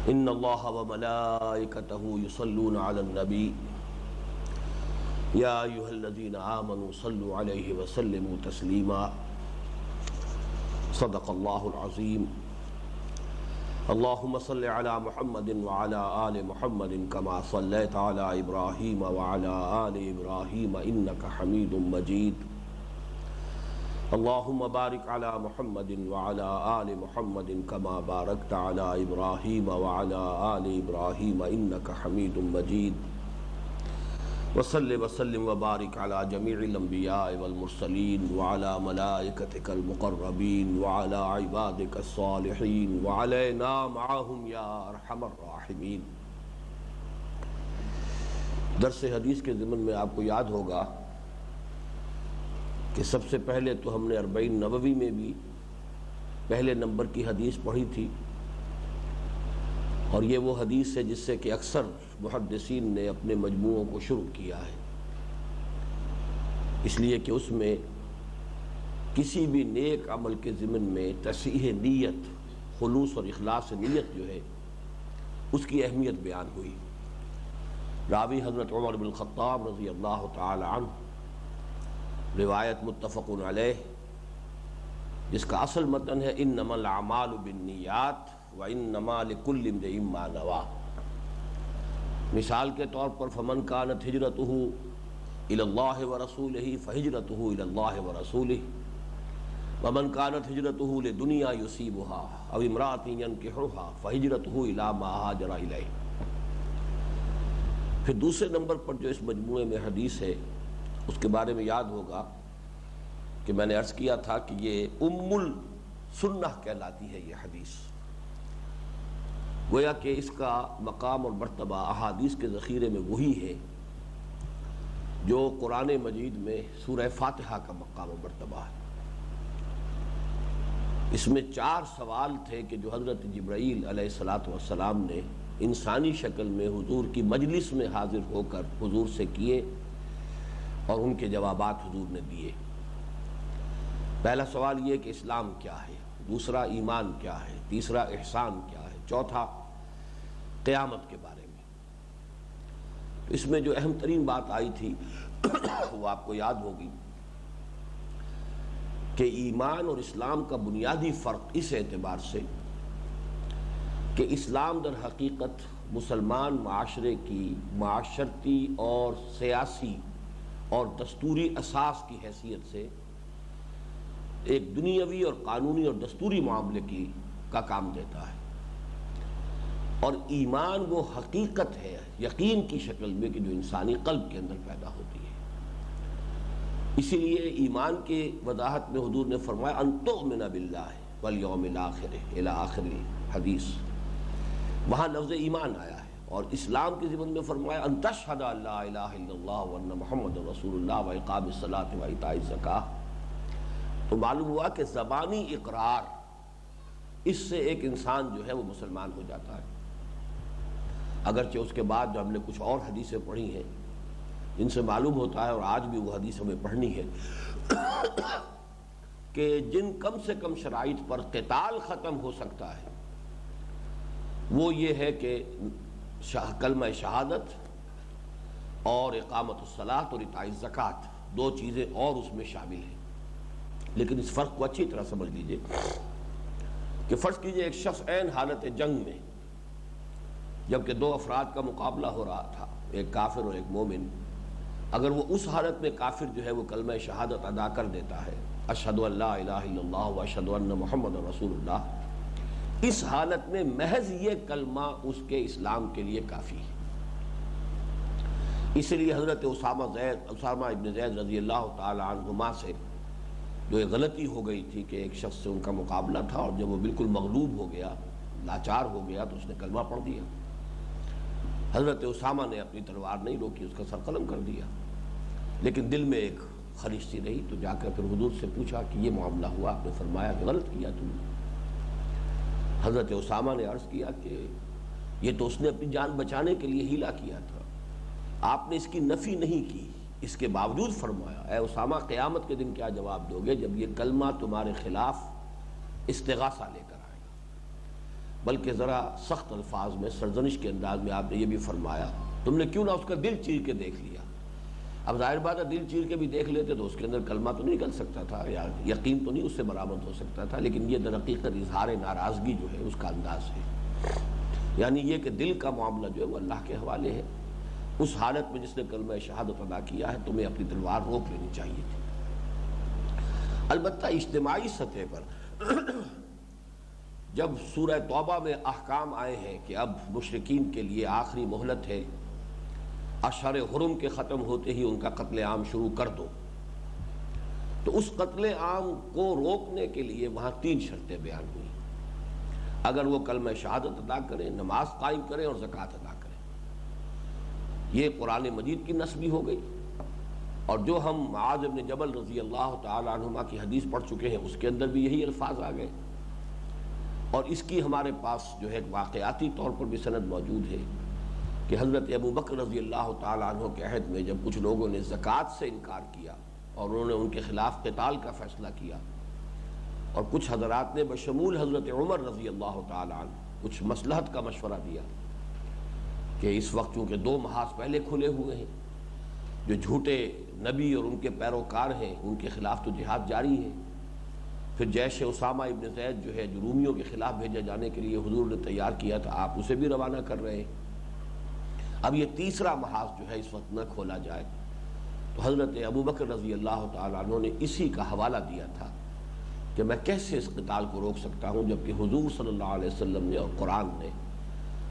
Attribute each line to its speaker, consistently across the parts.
Speaker 1: ان اللہ وملائکتہ یصلون علی النبی یا ایھا الذین آمنوا صلوا علیہ وسلموا تسلیما صدق اللہ العظیم اللہم صل علی محمد وعلی آل محمد کما صلیت علی ابراہیم وعلی آل ابراہیم انک حمید مجید اللہم بارک علی محمد وعلی آل محمد کما بارکت علی ابراہیم وعلی آل ابراہیم انک حمید مجید وصلی وسلم وبارک علی جمیع الانبیاء والمرسلین وعلی ملائکتک المقربین وعلی عبادک الصالحین وعلینا معہم یا ارحم الراحمین۔ درس حدیث کے ضمن میں آپ کو یاد ہوگا کہ سب سے پہلے تو ہم نے 40 نووی میں بھی پہلے نمبر کی حدیث پڑھی تھی، اور یہ وہ حدیث ہے جس سے کہ اکثر محدثین نے اپنے مجموعوں کو شروع کیا ہے، اس لیے کہ اس میں کسی بھی نیک عمل کے ضمن میں تصحیح نیت، خلوص اور اخلاص نیت جو ہے اس کی اہمیت بیان ہوئی۔ راوی حضرت عمر بن الخطاب رضی اللہ تعالی عنہ، روایت متفق علیہ، جس کا اصل متن ہے انما الاعمال بالنیات وانما لکل امرئ ما نویٰ۔ مثال کے طور پر فمن کانت ہجرتہ الی اللہ ورسولہ فہجرتہ الی اللہ ورسولہ ومن کانت ہجرتہ لدنیا یصیبها او امرأۃ ینکحها فہجرتہ الی ما ہاجر الیہ۔ پھر دوسرے نمبر پر جو اس مجموعے میں حدیث ہے اس کے بارے میں یاد ہوگا کہ میں نے عرض کیا تھا کہ یہ ام السنہ کہلاتی ہے یہ حدیث، گویا کہ اس کا مقام اور مرتبہ احادیث کے ذخیرے میں وہی ہے جو قرآن مجید میں سورہ فاتحہ کا مقام و مرتبہ ہے۔ اس میں 4 سوال تھے کہ جو حضرت جبرائیل علیہ السلام نے انسانی شکل میں حضور کی مجلس میں حاضر ہو کر حضور سے کیے اور ان کے جوابات حضور نے دیے۔ پہلا سوال یہ کہ اسلام کیا ہے، دوسرا ایمان کیا ہے، تیسرا احسان کیا ہے، چوتھا قیامت کے بارے میں۔ تو اس میں جو اہم ترین بات آئی تھی وہ آپ کو یاد ہوگی کہ ایمان اور اسلام کا بنیادی فرق اس اعتبار سے کہ اسلام در حقیقت مسلمان معاشرے کی معاشرتی اور سیاسی اور دستوری اساس کی حیثیت سے ایک دنیاوی اور قانونی اور دستوری معاملے کا کام دیتا ہے، اور ایمان وہ حقیقت ہے یقین کی شکل میں کہ جو انسانی قلب کے اندر پیدا ہوتی ہے۔ اسی لیے ایمان کی وضاحت میں حضور نے فرمایا ان تؤمن باللہ والیوم الآخر الی آخر الحدیث، وہاں لفظ ایمان آیا ہے، اور اسلام کے ضمن میں فرمایا ان تشہد ان لا الہ الا اللہ وان محمد رسول اللہ واقام الصلاۃ وایتاء الزکاۃ۔ تو معلوم ہوا کہ زبانی اقرار اس سے ایک انسان جو ہے وہ مسلمان ہو جاتا ہے، اگرچہ اس کے بعد جو ہم نے کچھ اور حدیثیں پڑھی ہیں ان سے معلوم ہوتا ہے، اور آج بھی وہ حدیث ہمیں پڑھنی ہے کہ جن کم سے کم شرائط پر قتال ختم ہو سکتا ہے وہ یہ ہے کہ کلمہ شہادت اور اقامت الصلاۃ اور ایتاء الزکوٰۃ، 2 چیزیں اور اس میں شامل ہیں۔ لیکن اس فرق کو اچھی طرح سمجھ لیجئے کہ فرض کیجئے ایک شخص عین حالت جنگ میں، جبکہ 2 افراد کا مقابلہ ہو رہا تھا، ایک کافر اور ایک مومن، اگر وہ اس حالت میں کافر جو ہے وہ کلمہ شہادت ادا کر دیتا ہے اشہد ان لا الہ الا اللہ واشہد ان محمد رسول اللہ، اس حالت میں محض یہ کلمہ اس کے اسلام کے لیے کافی ہے۔ اس لیے حضرت اسامہ ابن زید رضی اللہ تعالی عنہما سے جو ایک غلطی ہو گئی تھی کہ ایک شخص سے ان کا مقابلہ تھا، اور جب وہ بالکل مغلوب ہو گیا، لاچار ہو گیا، تو اس نے کلمہ پڑھ دیا۔ حضرت اسامہ نے اپنی تلوار نہیں روکی، اس کا سر قلم کر دیا، لیکن دل میں ایک خلش سی رہی، تو جا کر پھر حضور سے پوچھا کہ یہ معاملہ ہوا، آپ نے فرمایا کہ غلط کیا تم نے۔ حضرت اسامہ نے عرض کیا کہ یہ تو اس نے اپنی جان بچانے کے لیے ہیلا کیا تھا، آپ نے اس کی نفی نہیں کی، اس کے باوجود فرمایا اے اسامہ قیامت کے دن کیا جواب دو گے جب یہ کلمہ تمہارے خلاف استغاثہ لے کر آئے گا۔ بلکہ ذرا سخت الفاظ میں سرزنش کے انداز میں آپ نے یہ بھی فرمایا تم نے کیوں نہ اس کا دل چیر کے دیکھ لیا۔ اب ظاہر بات ہے دل چیر کے بھی دیکھ لیتے تو اس کے اندر کلمہ تو نہیں نکل سکتا تھا یا یقین تو نہیں اس سے برآمد ہو سکتا تھا، لیکن یہ در حقیقت اظہار ناراضگی جو ہے اس کا انداز ہے، یعنی یہ کہ دل کا معاملہ جو ہے وہ اللہ کے حوالے ہے۔ اس حالت میں جس نے کلمہ شہادت ادا کیا ہے تمہیں اپنی تلوار روک لینی چاہیے تھی۔ البتہ اجتماعی سطح پر جب سورہ توبہ میں احکام آئے ہیں کہ اب مشرکین کے لیے آخری مہلت ہے، اشہر حرم کے ختم ہوتے ہی ان کا قتل عام شروع کر دو، تو اس قتل عام کو روکنے کے لیے وہاں 3 شرطیں بیان ہوئی۔ اگر وہ کلمہ شہادت ادا کریں، نماز قائم کریں اور زکوٰۃ ادا کریں، یہ قرآن مجید کی نص بھی ہو گئی، اور جو ہم معاذ بن جبل رضی اللہ تعالی عنہما کی حدیث پڑھ چکے ہیں اس کے اندر بھی یہی الفاظ آ گئے، اور اس کی ہمارے پاس جو ہے واقعاتی طور پر بھی سند موجود ہے کہ حضرت ابو بکر رضی اللہ تعالی عنہ کے عہد میں جب کچھ لوگوں نے زکوٰۃ سے انکار کیا اور انہوں نے ان کے خلاف قتال کا فیصلہ کیا، اور کچھ حضرات نے بشمول حضرت عمر رضی اللہ تعالی عنہ کچھ مصلحت کا مشورہ دیا کہ اس وقت چونکہ 2 محاذ پہلے کھلے ہوئے ہیں، جو جھوٹے نبی اور ان کے پیروکار ہیں ان کے خلاف تو جہاد جاری ہے، پھر جیش اسامہ ابن زید جو ہے جو رومیوں کے خلاف بھیجے جانے کے لیے حضور نے تیار کیا تھا، آپ اسے بھی روانہ کر رہے ہیں، اب یہ تیسرا محاذ جو ہے اس وقت نہ کھولا جائے۔ تو حضرت ابو بکر رضی اللہ تعالیٰ عنہ نے اسی کا حوالہ دیا تھا کہ میں کیسے اس قتال کو روک سکتا ہوں، جبکہ حضور صلی اللہ علیہ وسلم نے اور قرآن نے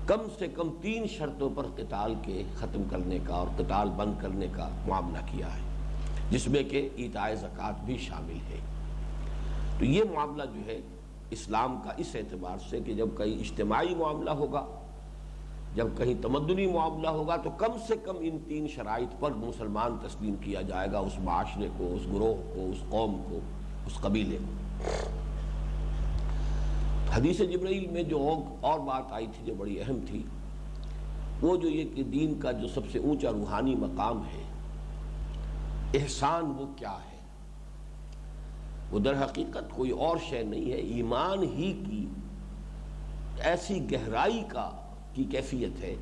Speaker 1: کم سے کم 3 شرطوں پر قتال کے ختم کرنے کا اور قتال بند کرنے کا معاملہ کیا ہے، جس میں کہ ایتاء زکوٰۃ بھی شامل ہے۔ تو یہ معاملہ جو ہے اسلام کا اس اعتبار سے کہ جب کہیں اجتماعی معاملہ ہوگا، جب کہیں تمدنی معاملہ ہوگا، تو کم سے کم ان 3 شرائط پر مسلمان تسلیم کیا جائے گا، اس معاشرے کو، اس گروہ کو، اس قوم کو، اس قبیلے کو۔ حدیث جبرائیل میں جو اور بات آئی تھی جو بڑی اہم تھی، وہ جو یہ کہ دین کا جو سب سے اونچا روحانی مقام ہے، احسان، وہ کیا ہے؟ وہ در حقیقت کوئی اور شے نہیں ہے، ایمان ہی کی ایسی گہرائی کی کیفیت ہے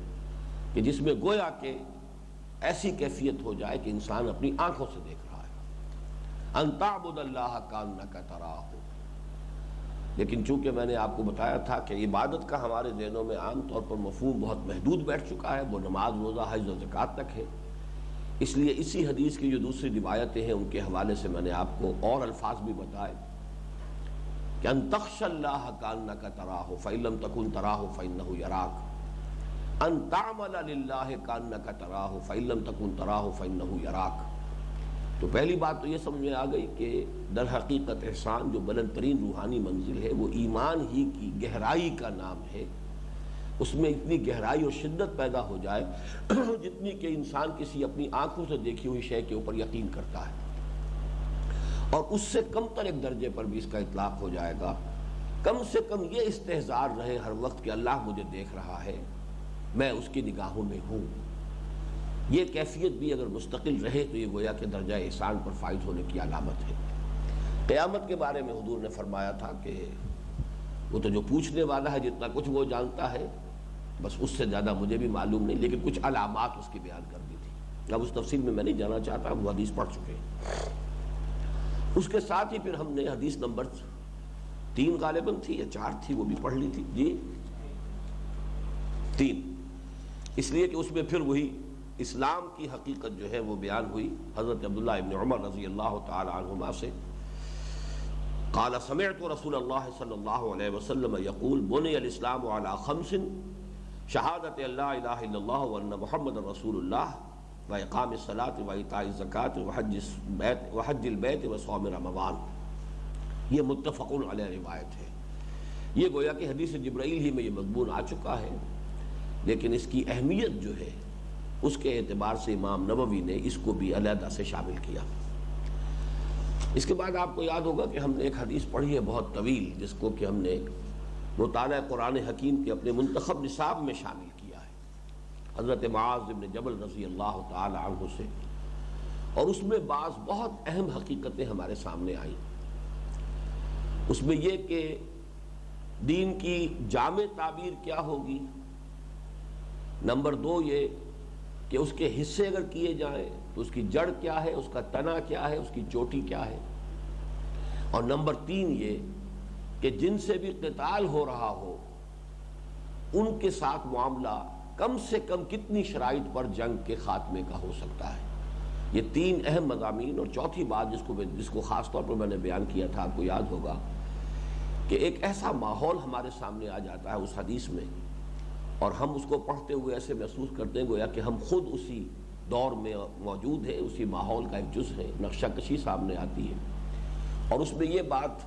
Speaker 1: کہ جس میں گویا کہ ایسی کیفیت ہو جائے کہ انسان اپنی آنکھوں سے دیکھ رہا ہے، ان تعبد اللہ کانک تراہ۔ لیکن چونکہ میں نے آپ کو بتایا تھا کہ عبادت کا ہمارے ذہنوں میں عام طور پر مفہوم بہت محدود بیٹھ چکا ہے، وہ نماز، روزہ، حج اور زکوٰۃ تک ہے، اس لیے اسی حدیث کی جو دوسری روایتیں ہیں ان کے حوالے سے میں نے آپ کو اور الفاظ بھی بتائے کہ ان تخشى اللہ کانک تراہ فإن لم تکن تراہ فإنہ یراک، ان تعمل للہ کانک تراہ فإن لم تکن تراہ فإنہ یراک۔ تو پہلی بات تو یہ سمجھ میں آ گئی کہ در حقیقت احسان جو بلند ترین روحانی منزل ہے وہ ایمان ہی کی گہرائی کا نام ہے، اس میں اتنی گہرائی اور شدت پیدا ہو جائے جتنی کہ انسان کسی اپنی آنکھوں سے دیکھی ہوئی شے کے اوپر یقین کرتا ہے، اور اس سے کم تر ایک درجے پر بھی اس کا اطلاق ہو جائے گا، کم سے کم یہ استحضار رہے ہر وقت کہ اللہ مجھے دیکھ رہا ہے، میں اس کی نگاہوں میں ہوں۔ یہ کیفیت بھی اگر مستقل رہے تو یہ گویا کہ درجہ احسان پر فائز ہونے کی علامت ہے۔ قیامت کے بارے میں حضور نے فرمایا تھا کہ وہ تو جو پوچھنے والا ہے جتنا کچھ وہ جانتا ہے، بس اس سے زیادہ مجھے بھی معلوم نہیں، لیکن کچھ علامات اس کی بیان کر دی تھی، اب اس تفصیل میں نہیں جانا چاہتا، وہ حدیث پڑھ چکے ہیں۔ اس کے ساتھ ہی پھر ہم نے حدیث نمبر 3 غالباً تھی یا 4 تھی، وہ بھی پڑھ لی تھی، جی 3، اس لیے کہ اس میں پھر وہی اسلام کی حقیقت جو ہے وہ بیان ہوئی حضرت عبداللہ ابن عمر رضی اللہ تعالی عنہما سے۔ قال سمعت رسول اللہ صلی اللہ علیہ وسلم یقول بنی الاسلام علی 5 شہادت لا الہ الا اللہ وان محمد رسول اللہ واقام الصلاۃ وایتاء الزکوٰۃ وحج البیت وصوم رمضان۔ یہ متفق علیہ روایت ہے، یہ گویا کہ حدیث جبرائیل ہی میں یہ مضمون آ چکا ہے، لیکن اس کی اہمیت جو ہے اس کے اعتبار سے امام نووی نے اس کو بھی علیحدہ سے شامل کیا۔ اس کے بعد آپ کو یاد ہوگا کہ ہم نے ایک حدیث پڑھی ہے بہت طویل، جس کو کہ ہم نے مطالعہ قرآن حکیم کے اپنے منتخب نصاب میں شامل کیا ہے، حضرت معاذ بن جبل رضی اللہ تعالی عنہ سے، اور اس میں بعض بہت اہم حقیقتیں ہمارے سامنے آئیں۔ اس میں یہ کہ دین کی جامع تعبیر کیا ہوگی، نمبر 2 یہ کہ اس کے حصے اگر کیے جائیں تو اس کی جڑ کیا ہے، اس کا تنا کیا ہے، اس کی چوٹی کیا ہے، اور نمبر 3 یہ کہ جن سے بھی قتال ہو رہا ہو ان کے ساتھ معاملہ کم سے کم کتنی شرائط پر جنگ کے خاتمے کا ہو سکتا ہے۔ یہ 3 اہم مضامین، اور چوتھی بات جس کو خاص طور پر میں نے بیان کیا تھا، آپ کو یاد ہوگا کہ ایک ایسا ماحول ہمارے سامنے آ جاتا ہے اس حدیث میں، اور ہم اس کو پڑھتے ہوئے ایسے محسوس کرتے ہیں گویا کہ ہم خود اسی دور میں موجود ہیں، اسی ماحول کا ایک جز ہے، نقشہ کشی سامنے آتی ہے، اور اس میں یہ بات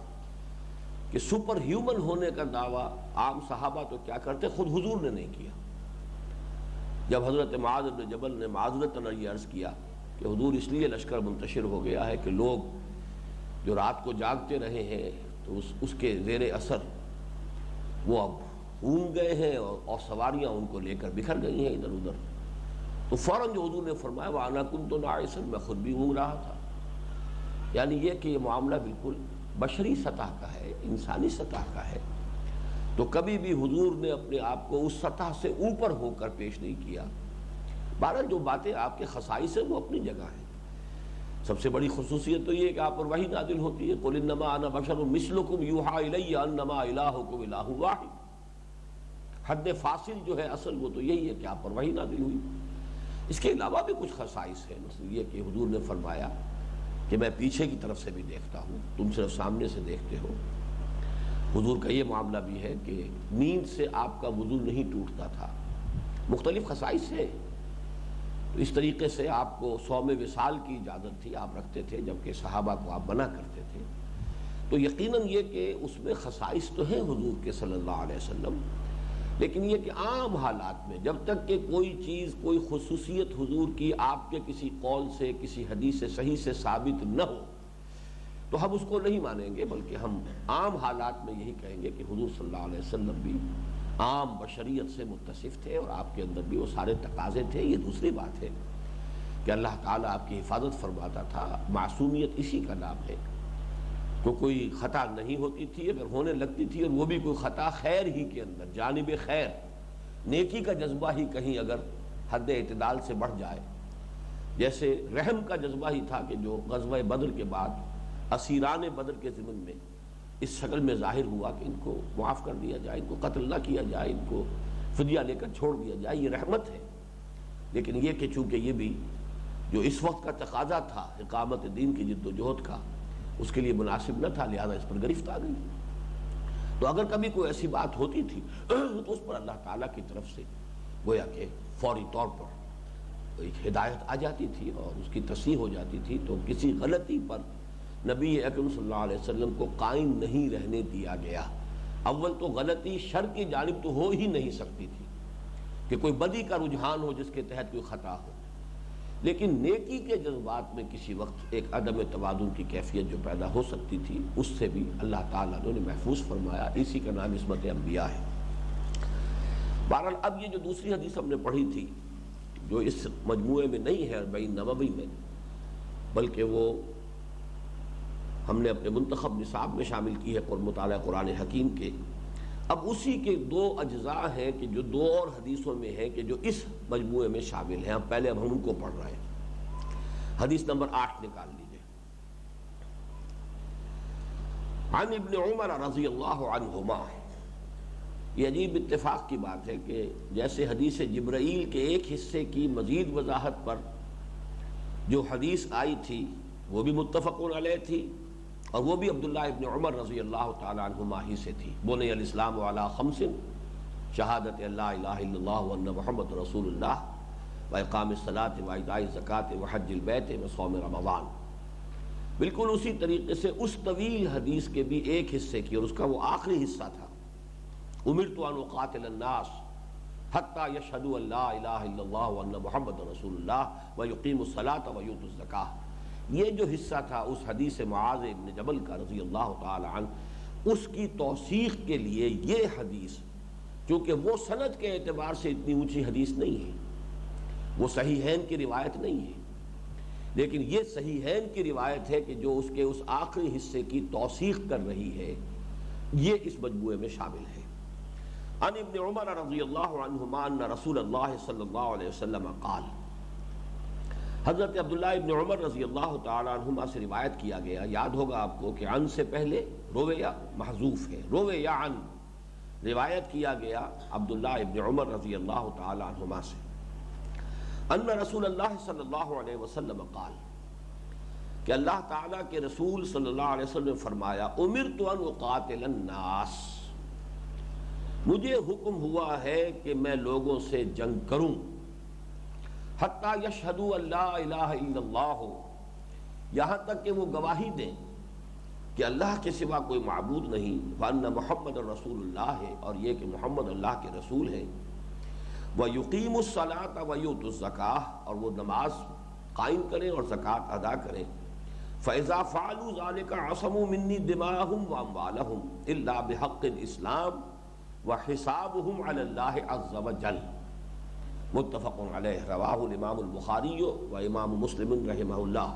Speaker 1: کہ سپر ہیومن ہونے کا دعویٰ عام صحابہ تو کیا کرتے، خود حضور نے نہیں کیا۔ جب حضرت معاذ بن جبل نے معذرتاً یہ عرض کیا کہ حضور اس لیے لشکر منتشر ہو گیا ہے کہ لوگ جو رات کو جاگتے رہے ہیں تو اس کے زیر اثر وہ اب اونگ گئے ہیں، اور سواریاں ان کو لے کر بکھر گئی ہیں ادھر ادھر، تو فوراً جو حضور نے فرمایا وَأَنَا كُنْتُ نَاعِسًا، میں خود بھی اونگ رہا تھا۔ یعنی یہ کہ یہ معاملہ بالکل بشری سطح کا ہے، انسانی سطح کا ہے، تو کبھی بھی حضور نے اپنے آپ کو اس سطح سے اوپر ہو کر پیش نہیں کیا۔ بہرحال جو باتیں آپ کے خصائص ہیں وہ اپنی جگہ ہیں۔ سب سے بڑی خصوصیت تو یہ ہے کہ آپ پر وحی نازل ہوتی ہے، قُلْ إِنَّمَا أَنَا بَشَرٌ مِثْلُكُمْ يُوحَىٰ إِلَيَّ أَنَّمَا إِلَٰهُكُمْ إِلَٰهٌ وَاحِدٌ۔ حد فاصل جو ہے اصل وہ تو یہی ہے کہ آپ پر وحی نازل ہوئی۔ اس کے علاوہ بھی کچھ خصائص ہیں، مثلا یہ کہ حضور نے فرمایا کہ میں پیچھے کی طرف سے بھی دیکھتا ہوں، تم صرف سامنے سے دیکھتے ہو۔ حضور کا یہ معاملہ بھی ہے کہ نیند سے آپ کا وضو نہیں ٹوٹتا تھا۔ مختلف خصائص ہیں، تو اس طریقے سے آپ کو صوم وصال کی اجازت تھی، آپ رکھتے تھے، جبکہ صحابہ کو آپ منع کرتے تھے۔ تو یقیناً یہ کہ اس میں خصائص تو ہیں حضور کے صلی اللہ علیہ وسلم، لیکن یہ کہ عام حالات میں جب تک کہ کوئی چیز، کوئی خصوصیت حضور کی آپ کے کسی قول سے، کسی حدیث صحیح سے ثابت نہ ہو تو ہم اس کو نہیں مانیں گے، بلکہ ہم عام حالات میں یہی کہیں گے کہ حضور صلی اللہ علیہ وسلم بھی عام بشریت سے متصف تھے، اور آپ کے اندر بھی وہ سارے تقاضے تھے۔ یہ دوسری بات ہے کہ اللہ تعالیٰ آپ کی حفاظت فرماتا تھا۔ معصومیت اسی کا نام ہے، تو کوئی خطا نہیں ہوتی تھی، اگر ہونے لگتی تھی، اور وہ بھی کوئی خطا خیر ہی کے اندر، جانب خیر، نیکی کا جذبہ ہی کہیں اگر حد اعتدال سے بڑھ جائے، جیسے رحم کا جذبہ ہی تھا کہ جو غزوہ بدر کے بعد اسیران بدر کے ضمن میں اس شکل میں ظاہر ہوا کہ ان کو معاف کر دیا جائے، ان کو قتل نہ کیا جائے، ان کو فدیہ لے کر چھوڑ دیا جائے، یہ رحمت ہے۔ لیکن یہ کہ چونکہ یہ بھی جو اس وقت کا تقاضا تھا اقامت دین کی جد و جہد کا، اس کے لیے مناسب نہ تھا، لہذا اس پر گرفت آ گئی۔ تو اگر کبھی کوئی ایسی بات ہوتی تھی تو اس پر اللہ تعالیٰ کی طرف سے گویا کہ فوری طور پر ایک ہدایت آ جاتی تھی اور اس کی تصحیح ہو جاتی تھی، تو کسی غلطی پر نبی اکرم صلی اللہ علیہ وسلم کو قائم نہیں رہنے دیا گیا۔ اول تو غلطی شر کی جانب تو ہو ہی نہیں سکتی تھی کہ کوئی بدی کا رجحان ہو جس کے تحت کوئی خطا ہو، لیکن نیکی کے جذبات میں کسی وقت ایک عدم توازن کی کیفیت جو پیدا ہو سکتی تھی، اس سے بھی اللہ تعالیٰ نے محفوظ فرمایا۔ اسی کا نام عصمت انبیاء ہے۔ بہرحال اب یہ جو دوسری حدیث ہم نے پڑھی تھی، جو اس مجموعے میں نہیں ہے 40 نبوی میں، بلکہ وہ ہم نے اپنے منتخب نصاب میں شامل کی ہے مطالعہ قرآن حکیم کے، اب اسی کے 2 اجزاء ہیں کہ جو 2 اور حدیثوں میں ہیں کہ جو اس مجموعے میں شامل ہیں۔ اب ہم ان کو پڑھ رہے ہیں۔ حدیث نمبر 8 نکال لیجئے۔ عن ابن عمر رضی اللہ عنہما، یہ عجیب اتفاق کی بات ہے کہ جیسے حدیث جبرائیل کے ایک حصے کی مزید وضاحت پر جو حدیث آئی تھی وہ بھی متفق علیہ تھی، اور وہ بھی عبداللہ ابن عمر رضی اللہ تعالیٰ عنہما ہی سے تھی۔ بنی الاسلام علی 5، شہادت اللہ الہ الا اللہ وان محمد رسول اللہ، واقام الصلاۃ وایتاء الزکوٰۃ وحج البیت وصوم رمضان۔ بالکل اسی طریقے سے اس طویل حدیث کے بھی ایک حصے کی، اور اس کا وہ آخری حصہ تھا، امرت ان اقاتل الناس حتی یشہدوا ان لا الہ الا اللہ وان محمد رسول اللہ ویقیموا الصلاۃ ویؤتوا الزکوٰۃ۔ یہ جو حصہ تھا اس حدیث معاذ ابن جبل کا رضی اللہ تعالی عنہ، اس کی توثیق کے لیے یہ حدیث، چونکہ وہ سند کے اعتبار سے اتنی اونچی حدیث نہیں ہے، وہ صحیحین کی روایت نہیں ہے، لیکن یہ صحیحین کی روایت ہے کہ جو اس کے اس آخری حصے کی توثیق کر رہی ہے، یہ اس مجموعے میں شامل ہے۔ عن ابن عمر رضی اللہ عنہما ان رسول اللہ صلی اللہ علیہ وسلم قال، حضرت عبداللہ ابن عمر رضی اللہ تعالی عنہما سے روایت کیا گیا، یاد ہوگا آپ کو کہ عن سے پہلے رویہ محذوف ہے، رویہ عن، روایت کیا گیا عبداللہ ابن عمر رضی اللہ تعالی عنہما سے، ان رسول اللہ صلی اللہ علیہ وسلم قال، کہ اللہ تعالیٰ کے رسول صلی اللہ علیہ وسلم نے فرمایا، امرت ان اقاتل الناس، مجھے حکم ہوا ہے کہ میں لوگوں سے جنگ کروں، حتیٰ یشہدوا ان لا الہ الا اللہ، یہاں تک کہ وہ گواہی دیں کہ اللہ کے سوا کوئی معبود نہیں، وان محمد رسول اللہ ہے، اور یہ کہ محمد اللہ کے رسول ہے، وَيُقِيمُ الصَّلَاةَ وَيُؤْتُ الزَّكَاةَ، اور وہ نماز قائم کریں اور زکوٰۃ ادا کریں، فَإِذَا فَعَلُوا ذَلِكَ عَصَمُوا مِنِّي دِمَاءَهُمْ وَأَمْوَالَهُمْ إِلَّا بِحَقِّ الْإِسْلَامِ وَحِسَابُهُمْ عَلَى اللَّهِ عَزَّ وَجَلَّ، متفق علیہ، رواہ الامام البخاری و امام مسلم رحمہ اللہ۔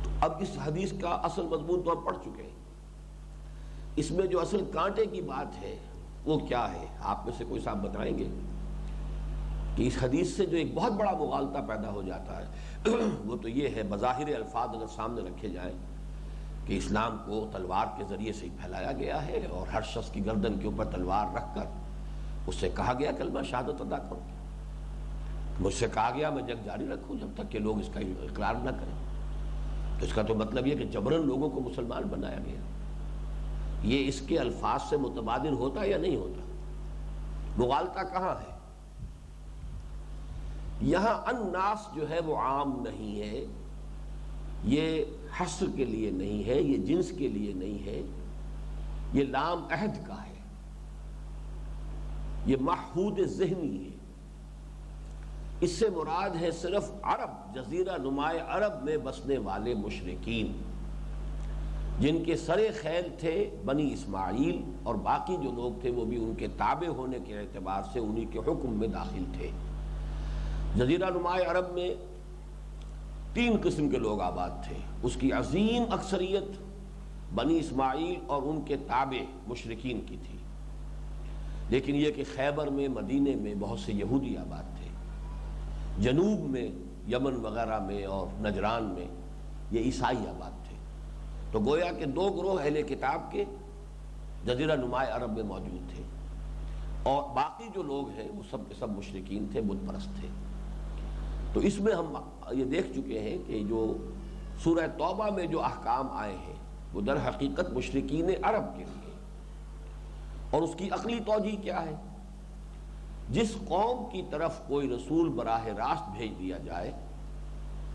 Speaker 1: تو اب اس حدیث کا اصل مضمون تو ہم پڑھ چکے ہیں، اس میں جو اصل کانٹے کی بات ہے وہ کیا ہے؟ آپ میں سے کوئی صاحب بتائیں گے کہ اس حدیث سے جو ایک بہت بڑا مغالطہ پیدا ہو جاتا ہے وہ تو یہ ہے، بظاہر الفاظ اگر سامنے رکھے جائیں کہ اسلام کو تلوار کے ذریعے سے ہی پھیلایا گیا ہے، اور ہر شخص کی گردن کے اوپر تلوار رکھ کر اس سے کہا گیا کلمہ شہادت ادا کرو، مجھ سے کہا گیا میں جنگ جاری رکھوں جب تک کہ لوگ اس کا اقرار نہ کریں، تو اس کا تو مطلب یہ کہ جبراً لوگوں کو مسلمان بنایا گیا۔ یہ اس کے الفاظ سے متبادر ہوتا یا نہیں ہوتا؟ مغالطہ کہاں ہے؟ یہاں الناس جو ہے وہ عام نہیں ہے، یہ حصر کے لیے نہیں ہے، یہ جنس کے لیے نہیں ہے، یہ لام عہد کا ہے، یہ محدود ذہنی ہے۔ اس سے مراد ہے صرف عرب، جزیرہ نمائے عرب میں بسنے والے مشرکین، جن کے سر خیل تھے بنی اسماعیل، اور باقی جو لوگ تھے وہ بھی ان کے تابع ہونے کے اعتبار سے انہی کے حکم میں داخل تھے۔ جزیرہ نمائے عرب میں 3 قسم کے لوگ آباد تھے، اس کی عظیم اکثریت بنی اسماعیل اور ان کے تابع مشرکین کی تھی، لیکن یہ کہ خیبر میں، مدینے میں بہت سے یہودی آباد تھے، جنوب میں یمن وغیرہ میں اور نجران میں یہ عیسائی آباد تھے۔ تو گویا کہ 2 گروہ اہل کتاب کے جزیرہ نمائے عرب میں موجود تھے، اور باقی جو لوگ ہیں وہ سب کے سب مشرکین تھے، بت پرست تھے۔ تو اس میں ہم یہ دیکھ چکے ہیں کہ جو سورہ توبہ میں جو احکام آئے ہیں وہ در حقیقت مشرکین عرب کے لیے، اور اس کی عقلی توجیہ کیا ہے؟ جس قوم کی طرف کوئی رسول براہ راست بھیج دیا جائے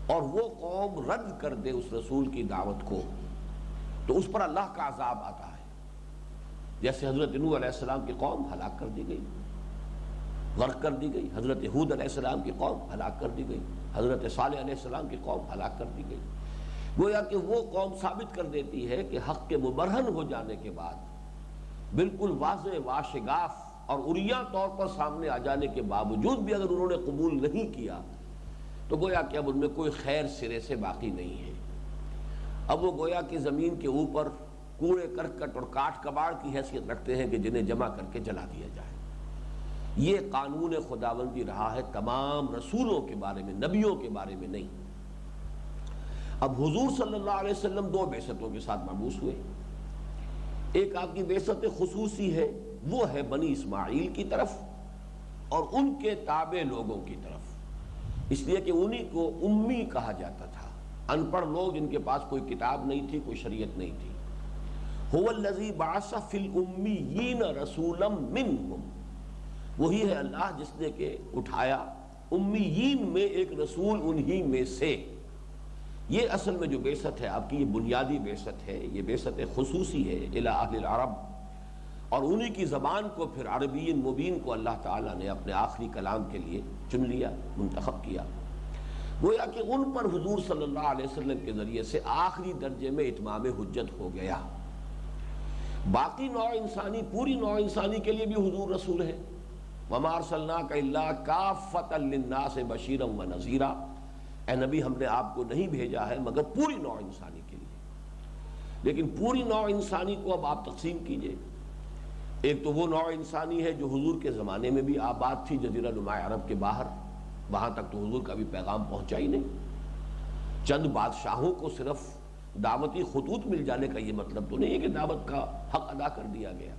Speaker 1: اور وہ قوم رد کر دے اس رسول کی دعوت کو، تو اس پر اللہ کا عذاب آتا ہے۔ جیسے حضرت نوح علیہ السلام کی قوم ہلاک کر دی گئی، غرق کر دی گئی، حضرت ہود علیہ السلام کی قوم ہلاک کر دی گئی، حضرت صالح علیہ السلام کی قوم ہلاک کر دی گئی۔ گویا کہ وہ قوم ثابت کر دیتی ہے کہ حق کے مبرہن ہو جانے کے بعد، بالکل واضح واشگاف اور عریاں طور پر سامنے آ جانے کے باوجود بھی اگر انہوں نے قبول نہیں کیا تو گویا کہ اب ان میں کوئی خیر سرے سے باقی نہیں ہے۔ اب وہ گویا کہ زمین کے اوپر کوڑے کرکٹ اور کاٹ کباڑ کی حیثیت رکھتے ہیں کہ جنہیں جمع کر کے جلا دیا جائے۔ یہ قانون خداوندی رہا ہے تمام رسولوں کے بارے میں، نبیوں کے بارے میں نہیں۔ اب حضور صلی اللہ علیہ وسلم 2 بعثتوں کے ساتھ مبعوث ہوئے، ایک آپ کی بعثت خصوصی ہے، وہ ہے بنی اسماعیل کی طرف اور ان کے تابع لوگوں کی طرف، اس لیے کہ انہی کو امی کہا جاتا تھا، ان پڑھ لوگ جن کے پاس کوئی کتاب نہیں تھی، کوئی شریعت نہیں تھی۔ هو الذی بعث فی الامیین رسولا منہم، وہی ہے اللہ جس نے کہ اٹھایا امیین میں ایک رسول انہی میں سے۔ یہ اصل میں جو بعثت ہے آپ کی، یہ بنیادی بعثت ہے، یہ بعثت خصوصی ہے الی اہل العرب، اور انہی کی زبان کو پھر عربی مبین کو اللہ تعالیٰ نے اپنے آخری کلام کے لیے چن لیا، منتخب کیا۔ گویا کہ ان پر حضور صلی اللہ علیہ وسلم کے ذریعے سے آخری درجے میں اتمام حجت ہو گیا۔ باقی نوع انسانی، پوری نوع انسانی کے لیے بھی حضور رسول ہے، وَمَا أَرْسَلْنَاكَ إِلَّا كَافَّةً لِلنَّاسِ بَشِيرًا وَنَذِيرًا، اے نبی ہم نے آپ کو نہیں بھیجا ہے مگر پوری نوع انسانی کے لیے۔ لیکن پوری نوع انسانی کو اب آپ تقسیم کیجئے. ایک تو وہ نوع انسانی ہے جو حضور کے زمانے میں بھی آباد تھی جزیرہ نما عرب کے باہر، وہاں تک تو حضور کا بھی پیغام پہنچا ہی نہیں. چند بادشاہوں کو صرف دعوتی خطوط مل جانے کا یہ مطلب تو نہیں ہے کہ دعوت کا حق ادا کر دیا گیا.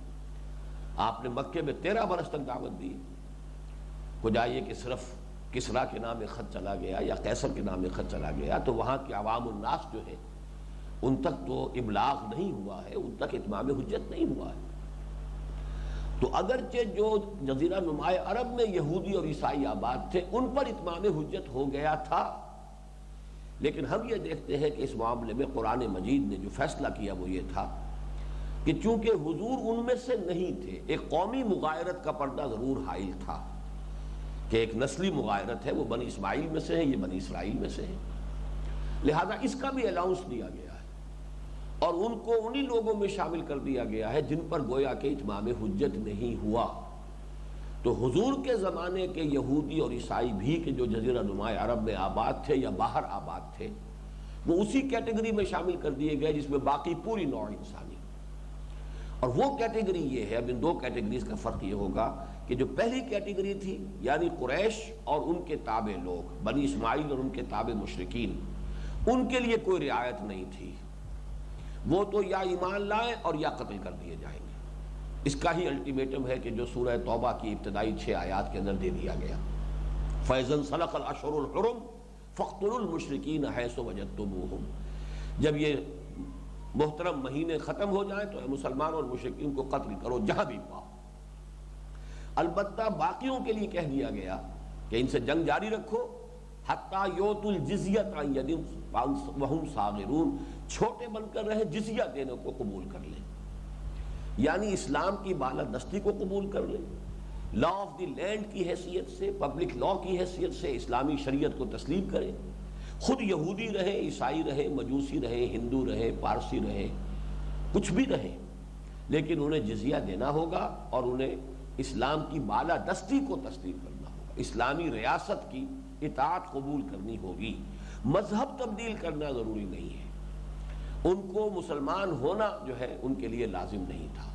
Speaker 1: آپ نے مکے میں 13 برس تک دعوت دی. کجا یہ کہ صرف کسریٰ کے نام ایک خط چلا گیا یا قیصر کے نام ایک خط چلا گیا تو وہاں کے عوام الناس جو ہے ان تک تو ابلاغ نہیں ہوا ہے، ان تک اتمام حجت نہیں ہوا ہے. تو اگرچہ جو جزیرہ نما عرب میں یہودی اور عیسائی آباد تھے ان پر اتمام حجت ہو گیا تھا، لیکن ہم یہ دیکھتے ہیں کہ اس معاملے میں قرآن مجید نے جو فیصلہ کیا وہ یہ تھا کہ چونکہ حضور ان میں سے نہیں تھے، ایک قومی مغایرت کا پردہ ضرور حائل تھا کہ ایک نسلی مغایرت ہے، وہ بنی اسماعیل میں سے ہے، یہ بنی اسرائیل میں سے ہے، لہذا اس کا بھی الاؤنس دیا گیا ہے اور ان کو انہی لوگوں میں شامل کر دیا گیا ہے جن پر گویا کہ اتمام حجت نہیں ہوا. تو حضور کے زمانے کے یہودی اور عیسائی بھی کہ جو جزیرہ نما عرب میں آباد تھے یا باہر آباد تھے وہ اسی کیٹیگری میں شامل کر دیے گئے جس میں باقی پوری نوع انسانی. اور وہ کیٹیگری یہ ہے، اب ان دو کیٹیگریز کا فرق یہ ہوگا کہ جو پہلی کیٹیگری تھی یعنی قریش اور ان کے تابع لوگ، بنی اسماعیل اور ان کے تابع مشرکین، ان کے لیے کوئی رعایت نہیں تھی. وہ تو یا ایمان لائیں اور یا قتل کر دیے جائیں گے. اس کا ہی الٹیمیٹم ہے کہ جو سورہ توبہ کی ابتدائی 6 آیات کے اندر دے دیا گیا. فَإِذَا انْسَلَخَ الْأَشْهُرُ الْحُرُمُ فَاقْتُلُوا الْمُشْرِكِينَ حَيْثُ وَجَدتُّمُوهُمْ. جب یہ محترم مہینے ختم ہو جائیں تو اے مسلمانوں اور مشرکین کو قتل کرو جہاں بھی پاؤ. البتہ باقیوں کے لیے کہہ دیا گیا کہ ان سے جنگ جاری رکھو حتیٰ یؤتوا الجزیۃ عن ید وہم صاغرون، چھوٹے بن کر رہے جزیہ دینے کو قبول کر لیں، یعنی اسلام کی بالادستی کو قبول کر لیں، لا آف دی لینڈ کی حیثیت سے، پبلک لا کی حیثیت سے اسلامی شریعت کو تسلیم کریں. خود یہودی رہے، عیسائی رہے، مجوسی رہے، ہندو رہے، پارسی رہے، کچھ بھی رہے، لیکن انہیں جزیہ دینا ہوگا اور انہیں اسلام کی بالادستی کو تسلیم کرنا ہوگا، اسلامی ریاست کی اطاعت قبول کرنی ہوگی. مذہب تبدیل کرنا ضروری نہیں ہے، ان کو مسلمان ہونا جو ہے ان کے لیے لازم نہیں تھا.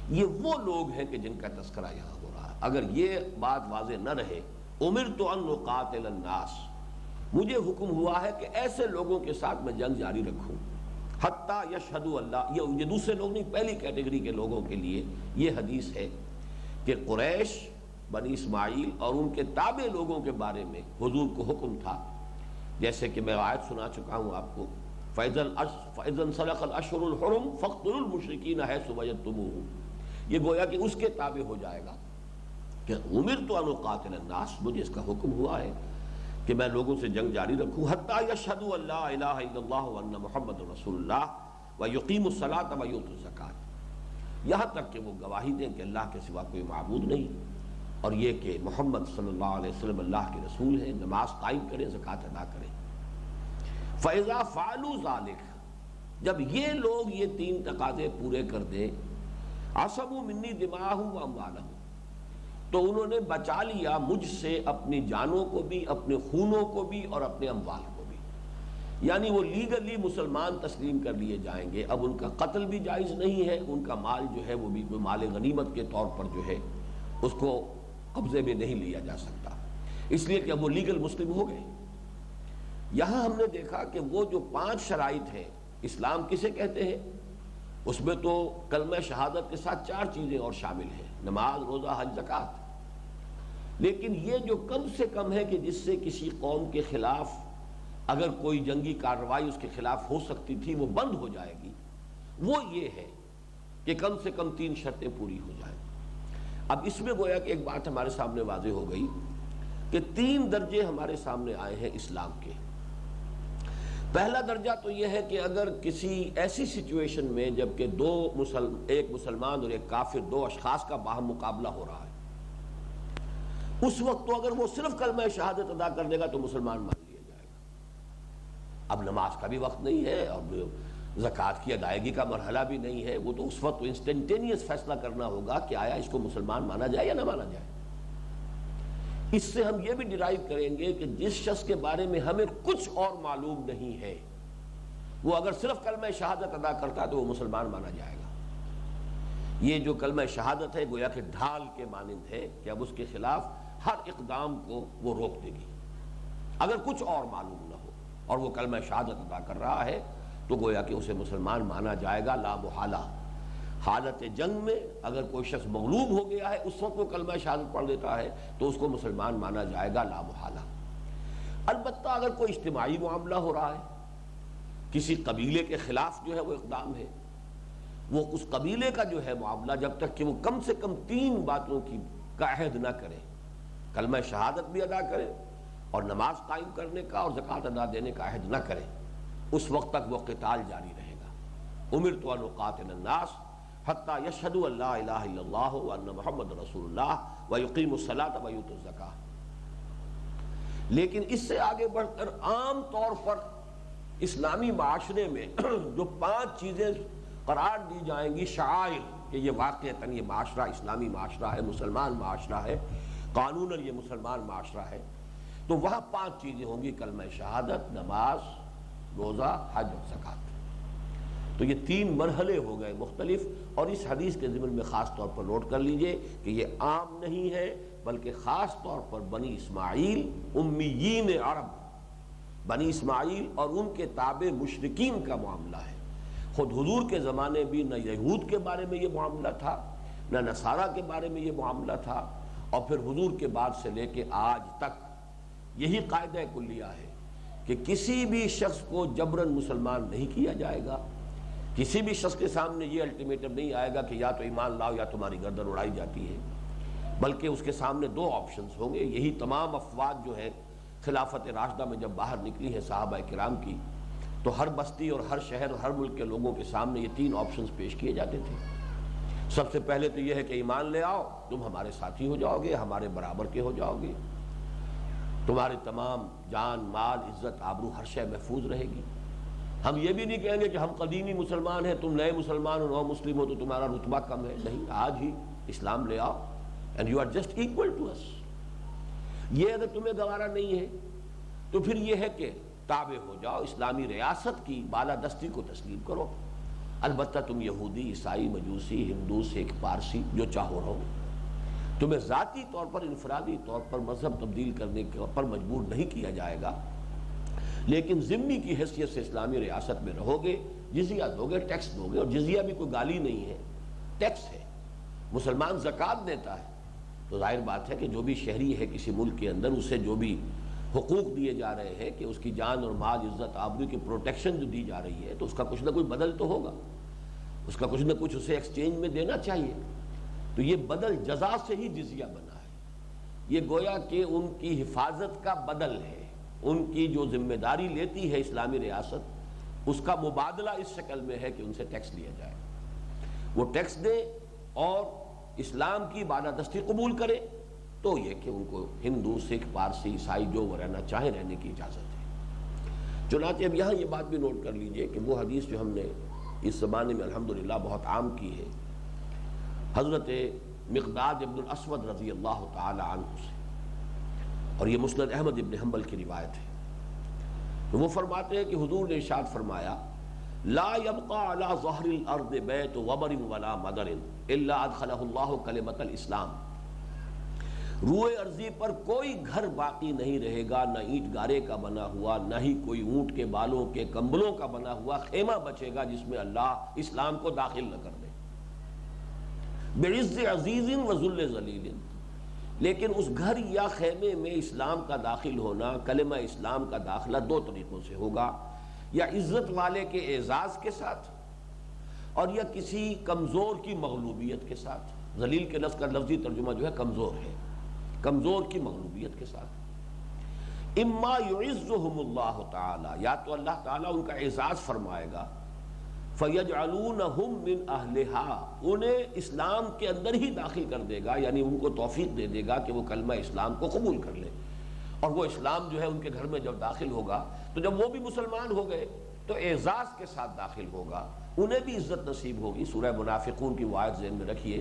Speaker 1: یہ وہ لوگ ہیں کہ جن کا تذکرہ یہاں ہو رہا ہے. اگر یہ بات واضح نہ رہے، امرت ان اقاتل الناس، مجھے حکم ہوا ہے کہ ایسے لوگوں کے ساتھ میں جنگ جاری رکھوں حتیٰ یشہدوا اللہ. یہ دوسرے لوگ نہیں، پہلی کیٹیگری کے لوگوں کے لیے یہ حدیث ہے کہ قریش، بنی اسماعیل اور ان کے تابع لوگوں کے بارے میں حضور کو حکم تھا، جیسے کہ میں آیت سنا چکا ہوں آپ کو، فَإِذَا انْسَلَخَ الْأَشْهُرُ الْحُرُمُ فَاقْتُلُوا الْمُشْرِكِينَ حَيْثُ وَجَدتُّمُوهُمْ. یہ گویا کہ اس کے تابع ہو جائے گا کہ اُمِرْتُ أَنْ أُقَاتِلَ النَّاسَ، مجھے اس کا حکم ہوا ہے کہ میں لوگوں سے جنگ جاری رکھوں حتیٰ یشہدوا ان لا الہ الا اللہ وان محمد رسول اللہ ویقیموا الصلاۃ ویؤتوا الزکاۃ، یہاں تک کہ وہ گواہی دیں کہ اللہ کے سوا کوئی معبود نہیں اور یہ کہ محمد صلی اللہ علیہ وسلم اللہ کے رسول ہیں، نماز قائم کریں، زکوٰۃ ادا کریں. فَإِذَا فَعَلُوا ذَلِكَ، جب یہ لوگ یہ 3 تقاضے پورے کر دیں، عَصَمُوا مِنِّي دِمَاءَهُمْ وَأَمْوَالَهُمْ، تو انہوں نے بچا لیا مجھ سے اپنی جانوں کو بھی، اپنے خونوں کو بھی اور اپنے اموال کو بھی. یعنی وہ لیگلی مسلمان تسلیم کر لیے جائیں گے. اب ان کا قتل بھی جائز نہیں ہے، ان کا مال جو ہے وہ بھی کوئی مال غنیمت کے طور پر جو ہے اس کو قبضے میں نہیں لیا جا سکتا، اس لیے کہ اب وہ لیگل مسلم ہو گئے. یہاں ہم نے دیکھا کہ وہ جو 5 شرائط ہیں، اسلام کسے کہتے ہیں، اس میں تو کلمہ شہادت کے ساتھ 4 چیزیں اور شامل ہیں، نماز، روزہ، حج، زکوٰۃ. لیکن یہ جو کم سے کم ہے کہ جس سے کسی قوم کے خلاف اگر کوئی جنگی کارروائی اس کے خلاف ہو سکتی تھی وہ بند ہو جائے گی، وہ یہ ہے کہ کم سے کم 3 شرطیں پوری ہو جائیں. اب اس میں گویا کہ ایک بات ہمارے سامنے واضح ہو گئی کہ 3 درجے ہمارے سامنے آئے ہیں اسلام کے. پہلا درجہ تو یہ ہے کہ اگر کسی ایسی سچویشن میں جبکہ ایک مسلمان اور ایک کافر، 2 اشخاص کا باہم مقابلہ ہو رہا ہے، اس وقت تو اگر وہ صرف کلمہ شہادت ادا کر دے گا تو مسلمان مان لیا جائے گا. اب نماز کا بھی وقت نہیں ہے اور زکوٰۃ کی ادائیگی کا مرحلہ بھی نہیں ہے، وہ تو اس وقت انسٹنٹینیس فیصلہ کرنا ہوگا کہ آیا اس کو مسلمان مانا جائے یا نہ مانا جائے. اس سے ہم یہ بھی ڈرائیو کریں گے کہ جس شخص کے بارے میں ہمیں کچھ اور معلوم نہیں ہے وہ اگر صرف کلمہ شہادت ادا کرتا ہے تو وہ مسلمان مانا جائے گا۔ یہ جو کلمہ شہادت ہے گویا کہ ڈھال کے مانند ہے کہ اب اس کے خلاف ہر اقدام کو وہ روک دے گی۔ اگر کچھ اور معلوم نہ ہو اور وہ کلمہ شہادت ادا کر رہا ہے تو گویا کہ اسے مسلمان مانا جائے گا لا محالہ۔ حالت جنگ میں اگر کوئی شخص مغلوب ہو گیا ہے اس وقت وہ کلمہ شہادت پڑھ دیتا ہے تو اس کو مسلمان مانا جائے گا لا محالہ۔ البتہ اگر کوئی اجتماعی معاملہ ہو رہا ہے، کسی قبیلے کے خلاف جو ہے وہ اقدام ہے، وہ اس قبیلے کا جو ہے معاملہ جب تک کہ وہ کم سے کم 3 باتوں کا عہد نہ کرے، کلمہ شہادت بھی ادا کرے اور نماز قائم کرنے کا اور زکوٰۃ ادا دینے کا عہد نہ کرے، اس وقت تک وہ قتال جاری رہے گا۔ امرت ان اقاتل الناس حتی یشہدوا ان لا الہ الا اللہ وان محمد رسول اللہ ویقیموا الصلاۃ ویؤتوا الزکاۃ۔ لیکن اس سے آگے بڑھ کر عام طور پر اسلامی معاشرے میں جو 5 چیزیں قرار دی جائیں گی شعائر کہ یہ واقعتاً یہ معاشرہ اسلامی معاشرہ ہے، مسلمان معاشرہ ہے، قانوناً یہ مسلمان معاشرہ ہے، تو وہاں 5 چیزیں ہوں گی، کلمہ شہادت، نماز، روزہ، حج اور زکوٰۃ۔ تو یہ 3 مرحلے ہو گئے مختلف، اور اس حدیث کے ضمن میں خاص طور پر نوٹ کر لیجئے کہ یہ عام نہیں ہے بلکہ خاص طور پر بنی اسماعیل امیین عرب، بنی اسماعیل اور ان کے تابع مشرکین کا معاملہ ہے۔ خود حضور کے زمانے بھی نہ یہود کے بارے میں یہ معاملہ تھا، نہ نصارہ کے بارے میں یہ معاملہ تھا، اور پھر حضور کے بعد سے لے کے آج تک یہی قاعدہ کلیہ ہے کہ کسی بھی شخص کو جبراً مسلمان نہیں کیا جائے گا، کسی بھی شخص کے سامنے یہ الٹیمیٹم نہیں آئے گا کہ یا تو ایمان لاؤ یا تمہاری گردن اڑائی جاتی ہے، بلکہ اس کے سامنے 2 آپشنز ہوں گے۔ یہی تمام افواج جو ہے خلافت راشدہ میں جب باہر نکلی ہیں صحابہ کرام کی، تو ہر بستی اور ہر شہر اور ہر ملک کے لوگوں کے سامنے یہ 3 آپشنز پیش کیے جاتے تھے۔ سب سے پہلے تو یہ ہے کہ ایمان لے آؤ، تم ہمارے ساتھی ہو جاؤ گے، ہمارے برابر کے ہو جاؤ گے، تمہارے تمام جان، مال، عزت، آبرو ہر شے محفوظ رہے گی۔ ہم یہ بھی نہیں کہیں گے کہ ہم قدیمی مسلمان ہیں، تم نئے مسلمان ہو، نو مسلم ہو تو تمہارا رتبہ کم ہے، نہیں، آج ہی اسلام لے آؤ and you are just equal to us۔ یہ اگر تمہیں گوارا نہیں ہے تو پھر یہ ہے کہ تابع ہو جاؤ، اسلامی ریاست کی بالادستی کو تسلیم کرو، البتہ تم یہودی، عیسائی، مجوسی، ہندو، سکھ، پارسی جو چاہو رہو، تمہیں ذاتی طور پر انفرادی طور پر مذہب تبدیل کرنے پر مجبور نہیں کیا جائے گا، لیکن ذمہ کی حیثیت سے اسلامی ریاست میں رہو گے، جزیہ دو گے، ٹیکس دو گے، اور جزیہ بھی کوئی گالی نہیں ہے، ٹیکس ہے۔ مسلمان زکوٰۃ دیتا ہے تو ظاہر بات ہے کہ جو بھی شہری ہے کسی ملک کے اندر، اسے جو بھی حقوق دیے جا رہے ہیں کہ اس کی جان اور مال، عزت، آبرو کی پروٹیکشن جو دی جا رہی ہے، تو اس کا کچھ نہ کچھ بدل تو ہوگا، اس کا کچھ نہ کچھ اسے ایکسچینج میں دینا چاہیے۔ تو یہ بدل جزا سے ہی جزیہ بنا ہے، یہ گویا کہ ان کی حفاظت کا بدل ہے، ان کی جو ذمہ داری لیتی ہے اسلامی ریاست، اس کا مبادلہ اس شکل میں ہے کہ ان سے ٹیکس لیا جائے، وہ ٹیکس دے اور اسلام کی بالادستی قبول کرے، تو یہ کہ ان کو ہندو، سکھ، پارسی، عیسائی جو وہ رہنا چاہے رہنے کی اجازت ہے۔ چنانچہ اب یہاں یہ بات بھی نوٹ کر لیجئے کہ وہ حدیث جو ہم نے اس زمانے میں الحمدللہ بہت عام کی ہے، حضرت مقداد ابن الاسود رضی اللہ تعالی عنہ سے، اور یہ مسند احمد ابن حنبل کی روایت ہے، تو وہ فرماتے ہیں کہ حضور نے ارشاد فرمایا لا يبقى على ظهر الارض بيت وبر ولا مدر الا ادخله الله كلمة الاسلام۔ روئے ارضی پر کوئی گھر باقی نہیں رہے گا، نہ اینٹ گارے کا بنا ہوا، نہ ہی کوئی اونٹ کے بالوں کے کمبلوں کا بنا ہوا خیمہ بچے گا جس میں اللہ اسلام کو داخل نہ کر دے۔ بعز عزیز وذل ذلیل، لیکن اس گھر یا خیمے میں اسلام کا داخل ہونا، کلمہ اسلام کا داخلہ 2 طریقوں سے ہوگا، یا عزت والے کے اعزاز کے ساتھ، اور یا کسی کمزور کی مغلوبیت کے ساتھ۔ ذلیل کے لفظ کا لفظی ترجمہ جو ہے کمزور ہے، کمزور کی مغلوبیت کے ساتھ۔ اما یعزہم اللہ تعالی، یا تو اللہ تعالیٰ ان کا اعزاز فرمائے گا، فَيَجْعَلُونَهُمْ مِنْ أَهْلِهَا، انہیں اسلام کے اندر ہی داخل کر دے گا، یعنی ان کو توفیق دے دے گا کہ وہ کلمہ اسلام کو قبول کر لے، اور وہ اسلام جو ہے ان کے گھر میں جب داخل ہوگا تو جب وہ بھی مسلمان ہو گئے تو اعزاز کے ساتھ داخل ہوگا، انہیں بھی عزت نصیب ہوگی۔ سورہ منافقون کی وہ آیت ذہن میں رکھیے،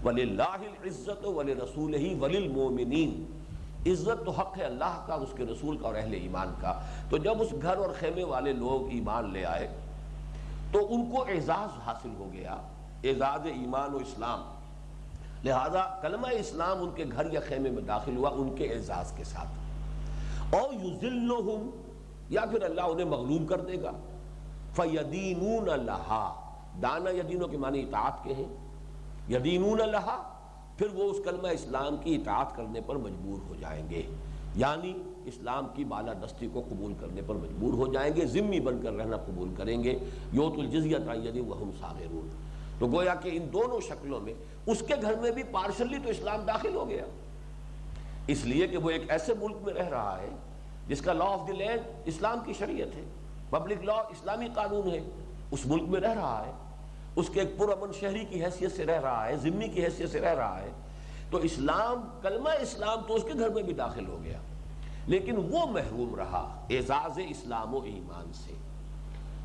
Speaker 1: وَلِلَّهِ الْعِزَّةُ وَلِرَسُولِهِ وَلِلْمُؤْمِنِينَ، عزت تو حق ہے اللہ کا، اس کے رسول کا اور اہل ایمان کا۔ تو جب اس گھر اور خیمے والے لوگ ایمان لے آئے تو ان کو اعزاز حاصل ہو گیا، اعزاز ایمان و اسلام، لہذا کلمہ اسلام ان کے گھر یا خیمے میں داخل ہوا ان کے اعزاز کے ساتھ۔ اور یذلہم، یا پھر اللہ انہیں مغلوب کر دے گا، فیدینون لہا، دانا یدینوں کے معنی اطاعت کے ہیں، یدینون لہا، پھر وہ اس کلمہ اسلام کی اطاعت کرنے پر مجبور ہو جائیں گے، یعنی اسلام کی بالادستی کو قبول کرنے پر مجبور ہو جائیں گے، ذمہ بن کر رہنا قبول کریں گے، یؤتوا الجزیۃ عن ید وہم صاغرون۔ تو گویا کہ ان دونوں شکلوں میں اس کے گھر میں بھی پارشلی تو اسلام داخل ہو گیا، اس لیے کہ وہ ایک ایسے ملک میں رہ رہا ہے جس کا لا آف دی لینڈ اسلام کی شریعت ہے، پبلک لا اسلامی قانون ہے، اس ملک میں رہ رہا ہے، اس کے ایک پرامن شہری کی حیثیت سے رہ رہا ہے، ذمہ کی حیثیت سے رہ رہا ہے، تو اسلام، کلمہ اسلام تو اس کے گھر میں بھی داخل ہو گیا، لیکن وہ محروم رہا اعزاز اسلام و ایمان سے۔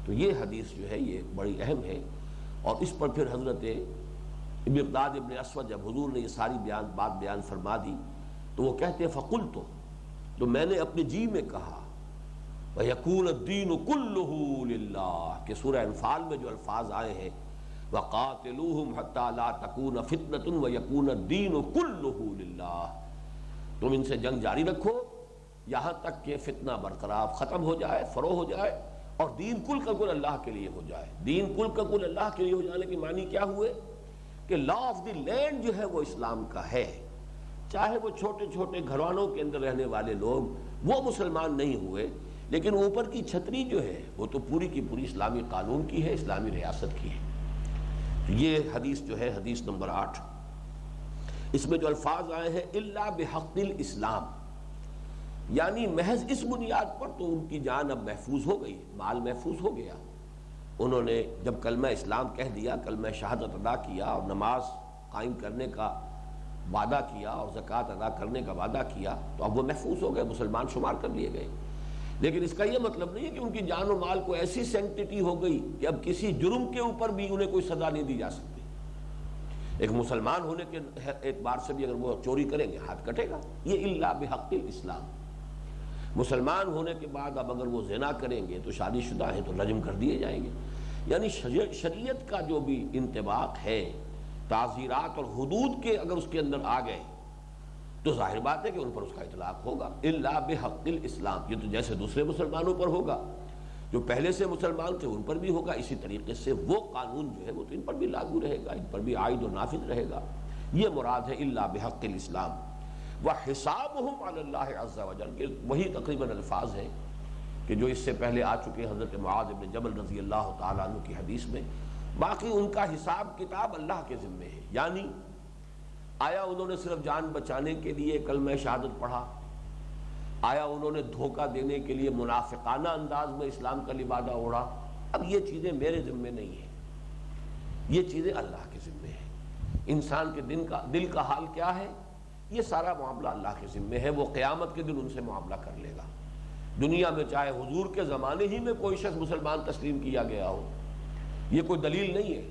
Speaker 1: تو یہ حدیث جو ہے یہ بڑی اہم ہے، اور اس پر پھر حضرت مقداد ابن اسود جب حضور نے یہ ساری بات بیان فرما دی تو وہ کہتے ہیں فقلت، تو میں نے اپنے جی میں کہا، وَيَكُونَ الدِّينُ كُلُّهُ لِلَّهِ، کہ سورہ انفال میں جو الفاظ آئے ہیں وَقَاتِلُوهُمْ حَتَّى لَا تَكُونَ فِتْنَةٌ وَيَكُونَ الدِّينُ كُلُّهُ لِلَّهِ، تم ان سے جنگ جاری رکھو یہاں تک کہ فتنہ برقرار ختم ہو جائے، فروغ ہو جائے، اور دین کل کا کل اللہ کے لیے ہو جائے۔ دین کل کا کل اللہ کے لیے ہو جانے کی معنی کیا ہوئے کہ لا آف دی لینڈ جو ہے وہ اسلام کا ہے، چاہے وہ چھوٹے چھوٹے گھرانوں کے اندر رہنے والے لوگ وہ مسلمان نہیں ہوئے، لیکن اوپر کی چھتری جو ہے وہ تو پوری کی پوری اسلامی قانون کی ہے، اسلامی ریاست کی ہے۔ یہ حدیث جو ہے حدیث نمبر 8، اس میں جو الفاظ آئے ہیں الا بحق الاسلام، یعنی محض اس بنیاد پر تو ان کی جان اب محفوظ ہو گئی، مال محفوظ ہو گیا۔ انہوں نے جب کلمہ اسلام کہہ دیا، کلمہ شہادت ادا کیا اور نماز قائم کرنے کا وعدہ کیا اور زکوٰۃ ادا کرنے کا وعدہ کیا، تو اب وہ محفوظ ہو گئے، مسلمان شمار کر لیے گئے۔ لیکن اس کا یہ مطلب نہیں ہے کہ ان کی جان و مال کو ایسی سینکٹیٹی ہو گئی کہ اب کسی جرم کے اوپر بھی انہیں کوئی سزا نہیں دی جا سکتی۔ ایک مسلمان ہونے کے اعتبار سے بھی اگر وہ چوری کریں گے ہاتھ کٹے گا، یہ الا بحق الاسلام۔ مسلمان ہونے کے بعد اب اگر وہ زنا کریں گے تو شادی شدہ ہیں تو رجم کر دیے جائیں گے، یعنی شریعت کا جو بھی انطباق ہے، تعزیرات اور حدود کے اگر اس کے اندر آ گئے تو ظاہر بات ہے کہ ان پر اس کا اطلاق ہوگا، الا بحق الاسلام۔ یہ تو جیسے دوسرے مسلمانوں پر ہوگا، جو پہلے سے مسلمان تھے ان پر بھی ہوگا، اسی طریقے سے وہ قانون جو ہے وہ تو ان پر بھی لاگو رہے گا، ان پر بھی عائد و نافذ رہے گا۔ یہ مراد ہے الا بحق الاسلام۔ وَحِسَابُهُمْ عَلَى اللَّهِ عَزَّ وَجَلَّ، کہ وہی تقریباً الفاظ ہیں کہ جو اس سے پہلے آ چکے حضرت معاذ بن جبل رضی اللہ تعالیٰ عنہ کی حدیث میں، باقی ان کا حساب کتاب اللہ کے ذمے ہے۔ یعنی آیا انہوں نے صرف جان بچانے کے لیے کلمہ شہادت پڑھا؟ آیا انہوں نے دھوکہ دینے کے لیے منافقانہ انداز میں اسلام کا لبادہ اوڑھا؟ اب یہ چیزیں میرے ذمے نہیں ہیں، یہ چیزیں اللہ کے ذمے ہیں۔ انسان کے دل کا حال کیا ہے، یہ سارا معاملہ اللہ کے ذمے ہے، وہ قیامت کے دن ان سے معاملہ کر لے گا۔ دنیا میں چاہے حضور کے زمانے ہی میں کوئی شخص مسلمان تسلیم کیا گیا ہو، یہ کوئی دلیل نہیں ہے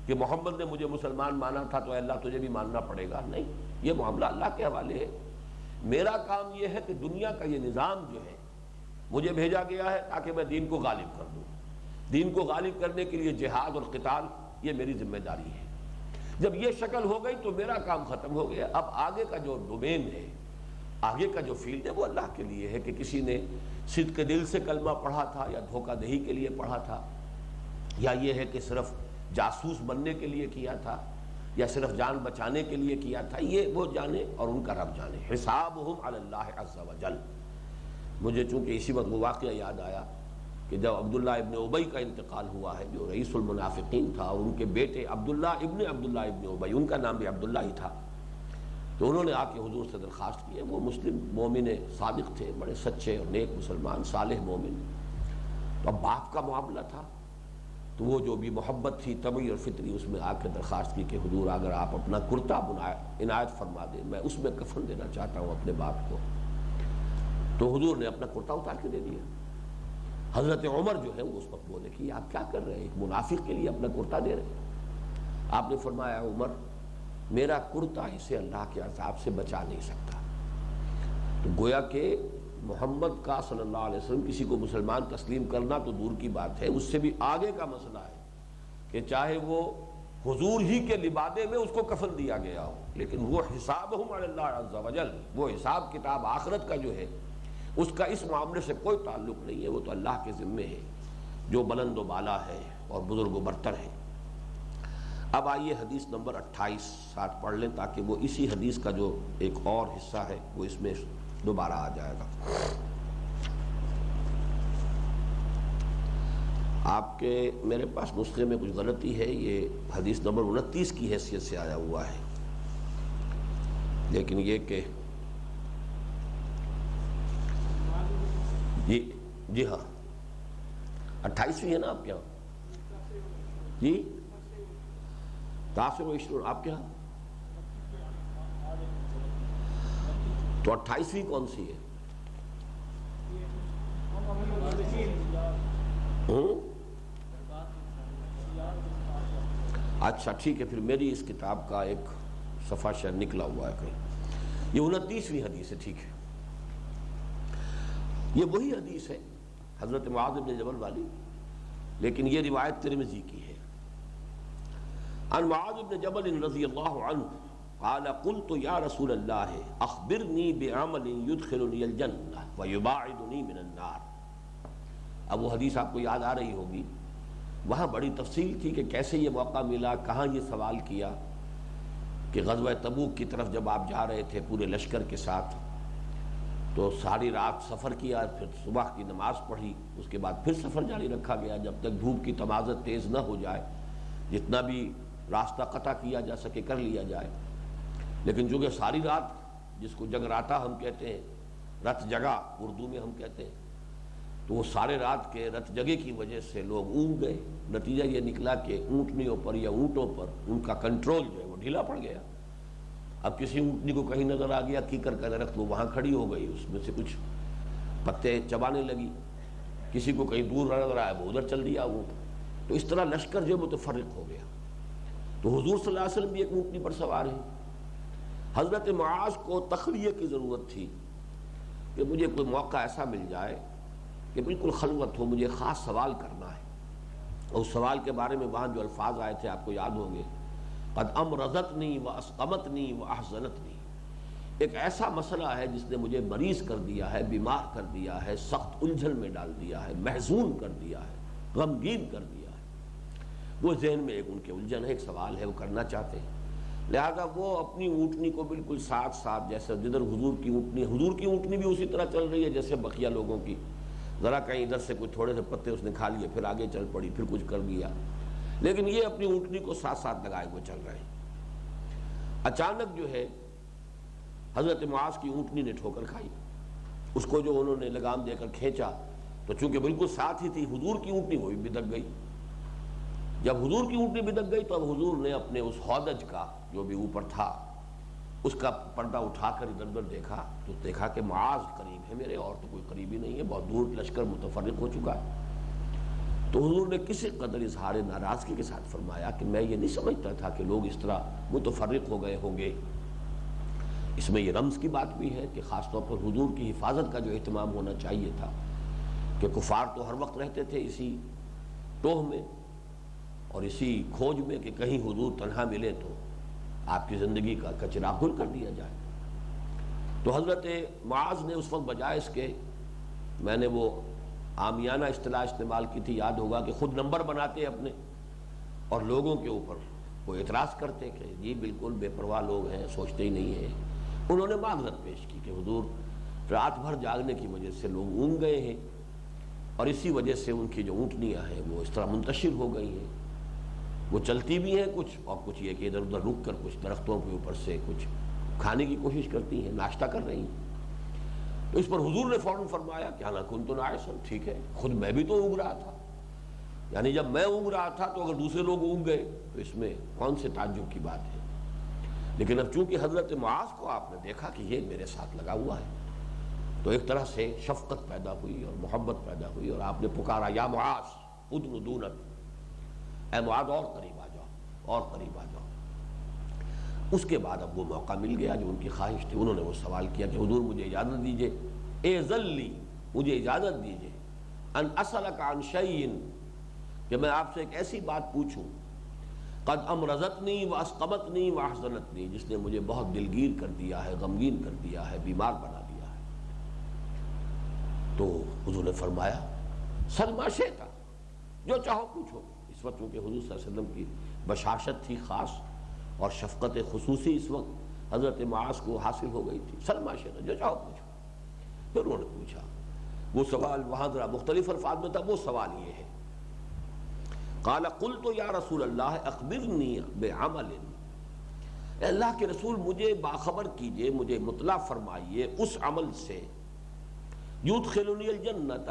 Speaker 1: کہ محمد نے مجھے مسلمان مانا تھا تو اللہ تجھے بھی ماننا پڑے گا، نہیں، یہ معاملہ اللہ کے حوالے ہے۔ میرا کام یہ ہے کہ دنیا کا یہ نظام جو ہے مجھے بھیجا گیا ہے تاکہ میں دین کو غالب کر دوں، دین کو غالب کرنے کے لیے جہاد اور قتال یہ میری ذمہ داری ہے۔ جب یہ شکل ہو گئی تو میرا کام ختم ہو گیا۔ اب آگے کا جو ڈومین ہے، آگے کا جو فیلڈ ہے وہ اللہ کے لیے ہے کہ کسی نے صدق دل سے کلمہ پڑھا تھا یا دھوکہ دہی کے لیے پڑھا تھا، یا یہ ہے کہ صرف جاسوس بننے کے لیے کیا تھا، یا صرف جان بچانے کے لیے کیا تھا، یہ وہ جانے اور ان کا رب جانے۔ حسابہم علی اللہ عز وجل۔ مجھے چونکہ اسی وقت وہ واقعہ یاد آیا کہ جب عبداللہ ابن ابی کا انتقال ہوا ہے جو رئیس المنافقین تھا، اور ان کے بیٹے عبداللہ ابن ابی، ان کا نام بھی عبداللہ ہی تھا، تو انہوں نے آ کے حضور سے درخواست کی ہے۔ وہ مسلم مومن صادق تھے، بڑے سچے اور نیک مسلمان، صالح مومن، تو اب باپ کا معاملہ تھا، تو وہ جو بھی محبت تھی طبعی اور فطری، اس میں آ کے درخواست کی کہ حضور اگر آپ اپنا کرتا عنایت فرما دیں، میں اس میں کفن دینا چاہتا ہوں اپنے باپ کو۔ تو حضور نے اپنا کرتا اتار کے دے دیا۔ حضرت عمر جو ہے وہ اس وقت بولے کہ آپ کیا کر رہے ہیں، ایک منافق کے لیے اپنا کرتا دے رہے ہیں۔ آپ نے فرمایا عمر، میرا کرتا اسے اللہ کے عذاب سے بچا نہیں سکتا۔ تو گویا کہ محمد کا صلی اللہ علیہ وسلم کسی کو مسلمان تسلیم کرنا تو دور کی بات ہے، اس سے بھی آگے کا مسئلہ ہے کہ چاہے وہ حضور ہی کے لبادے میں اس کو کفن دیا گیا ہو، لیکن وہ حسابہم علی اللہ عز وجل، وہ حساب کتاب آخرت کا جو ہے اس کا اس معاملے سے کوئی تعلق نہیں ہے، وہ تو اللہ کے ذمے ہے جو بلند و بالا ہے اور بزرگ و برتر ہے۔ اب آئیے حدیث نمبر 28 ساتھ پڑھ لیں تاکہ وہ اسی حدیث کا جو ایک اور حصہ ہے وہ اس میں دوبارہ آ جائے گا۔ آپ کے میرے پاس نسخے میں کچھ غلطی ہے، یہ حدیث نمبر 29 کی حیثیت سے آیا ہوا ہے، لیکن یہ کہ جی ہاں 28ویں ہے نا آپ کے یہاں؟ جی 29 آپ کے یہاں تو 28ویں کون سی ہے؟ اچھا ٹھیک ہے، پھر میری اس کتاب کا ایک صفحہ شاید نکلا ہوا ہے کہیں، یہ 29ویں حدیث ہے، ٹھیک ہے۔ یہ وہی حدیث ہے حضرت معاذ بن جبل والی، لیکن یہ روایت ترمذی کی ہے۔ عن معاذ بن جبل رضی اللہ عنہ قال قلت یا رسول اللہ اخبرنی بعمل يدخلنی الجنہ ويباعدنی من النار۔ اب وہ حدیث آپ کو یاد آ رہی ہوگی، وہاں بڑی تفصیل تھی کہ کیسے یہ موقع ملا، کہاں یہ سوال کیا کہ غزوہ تبوک کی طرف جب آپ جا رہے تھے پورے لشکر کے ساتھ تو ساری رات سفر کیا، پھر صبح کی نماز پڑھی، اس کے بعد پھر سفر جاری رکھا گیا جب تک دھوپ کی تمازت تیز نہ ہو جائے، جتنا بھی راستہ قطع کیا جا سکے کر لیا جائے۔ لیکن چونکہ ساری رات، جس کو جگراتا ہم کہتے ہیں، رت جگا اردو میں ہم کہتے ہیں، تو وہ سارے رات کے رت جگے کی وجہ سے لوگ اونگ گئے۔ نتیجہ یہ نکلا کہ اونٹنیوں پر یا اونٹوں پر ان کا کنٹرول جو ہے وہ ڈھیلا پڑ گیا۔ اب کسی اونٹنی کو کہیں نظر آ گیا کیکر کا درخت، وہ وہاں کھڑی ہو گئی، اس میں سے کچھ پتے چبانے لگی، کسی کو کہیں دور نظر آیا وہ ادھر چل دیا اونٹ، تو اس طرح لشکر جو متفرق ہو گیا۔ تو حضور صلی اللہ علیہ وسلم بھی ایک اونٹنی پر سوار ہیں۔ حضرت معاذ کو تخلیہ کی ضرورت تھی کہ مجھے کوئی موقع ایسا مل جائے کہ بالکل خلوت ہو، مجھے خاص سوال کرنا ہے، اور اس سوال کے بارے میں وہاں جو الفاظ آئے تھے آپ کو یاد ہوں گے، قد امرضتنی واسقمتنی واحزنتنی، ایک ایسا مسئلہ ہے جس نے مجھے مریض کر دیا ہے، بیمار کر دیا ہے، سخت الجھن میں ڈال دیا ہے، محزون کر دیا ہے، غمگین کر دیا ہے۔ وہ ذہن میں ایک ان کے الجھن ہے، ایک سوال ہے، وہ کرنا چاہتے ہیں۔ لہذا وہ اپنی اونٹنی کو بالکل ساتھ ساتھ، جیسے جدھر حضور کی اونٹنی بھی اسی طرح چل رہی ہے جیسے بقیہ لوگوں کی، ذرا کہیں ادھر سے کچھ تھوڑے سے پتے اس نے کھا لیے، پھر آگے چل پڑی، پھر کچھ کر دیا، لیکن یہ اپنی اونٹنی کو ساتھ ساتھ لگائے ہوئے چل رہے ہیں۔ اچانک جو ہے حضرت معاذ کی اونٹنی نے ٹھوکر کھائی، اس کو جو انہوں نے لگام دے کر کھینچا تو چونکہ بالکل ساتھ ہی تھی حضور کی اونٹنی، وہ بھی بدک گئی۔ جب حضور کی اونٹنی بدک گئی تو اب حضور نے اپنے اس ہودج کا جو بھی اوپر تھا اس کا پردہ اٹھا کر ادھر ادھر دیکھا تو دیکھا کہ معاذ قریب ہے میرے، اور تو کوئی قریب ہی نہیں ہے، بہت دور لشکر متفرق ہو چکا ہے۔ تو حضور نے کسی قدر اظہار ناراضگی کے ساتھ فرمایا کہ میں یہ نہیں سمجھتا تھا کہ لوگ اس طرح متفرق ہو گئے ہوں گے۔ اس میں یہ رمز کی بات بھی ہے کہ خاص طور پر حضور کی حفاظت کا جو اہتمام ہونا چاہیے تھا، کہ کفار تو ہر وقت رہتے تھے اسی ٹوہ میں اور اسی کھوج میں کہ کہیں حضور تنہا ملے تو آپ کی زندگی کا چراغ گل کر دیا جائے۔ تو حضرت معاذ نے اس وقت بجائے اس کے، میں نے وہ عامیانہ اصطلاح استعمال کی تھی، یاد ہوگا، کہ خود نمبر بناتے اپنے اور لوگوں کے اوپر وہ اعتراض کرتے کہ جی بالکل بے پرواہ لوگ ہیں، سوچتے ہی نہیں ہیں۔ انہوں نے معذرت پیش کی کہ حضور رات بھر جاگنے کی وجہ سے لوگ اونگ گئے ہیں اور اسی وجہ سے ان کی جو اونٹنیاں ہیں وہ اس طرح منتشر ہو گئی ہیں، وہ چلتی بھی ہیں کچھ، اور کچھ یہ کہ ادھر ادھر رک کر کچھ درختوں کے اوپر سے کچھ کھانے کی کوشش کرتی ہیں، ناشتہ کر رہی ہیں۔ تو اس پر حضور نے فوراً فرمایا کہ انا کنت ناعسا، ٹھیک ہے، خود میں بھی تو اونگ رہا تھا، یعنی جب میں اونگ رہا تھا تو اگر دوسرے لوگ اونگ گئے تو اس میں کون سے تعجب کی بات ہے۔ لیکن اب چونکہ حضرت معاذ کو آپ نے دیکھا کہ یہ میرے ساتھ لگا ہوا ہے تو ایک طرح سے شفقت پیدا ہوئی اور محبت پیدا ہوئی، اور آپ نے پکارا یا معاذ ادن دونک، اے معاذ اور قریب آ جاؤ، اور قریب آ جاؤ۔ اس کے بعد اب وہ موقع مل گیا جو ان کی خواہش تھی، انہوں نے وہ سوال کیا کہ حضور مجھے اجازت دیجئے اذن لی، مجھے اجازت دیجیے، ان اسألک عن شیء، کہ میں آپ سے ایک ایسی بات پوچھوں، قد امرضتنی واسقمتنی واحزنتنی، جس نے مجھے بہت دلگیر کر دیا ہے، غمگین کر دیا ہے، بیمار بنا دیا ہے۔ تو حضور نے فرمایا سل ما شئت، جو چاہو پوچھو۔ اس وقت چونکہ حضور صلی اللہ علیہ وسلم کی بشاشت تھی خاص اور شفقت خصوصی اس وقت حضرت معاذ کو حاصل ہو گئی تھی، سل ما شئت، جو چاہو پوچھو۔ پھر انہوں نے پوچھا، وہ سوال وہاں ذرا مختلف الفاظ میں تھا، وہ سوال یہ ہے، قال قلت یا رسول اللہ اخبرنی بعمل، اے اللہ کے رسول مجھے باخبر کیجئے، مجھے مطلع فرمائیے اس عمل سے یدخلنی الجنت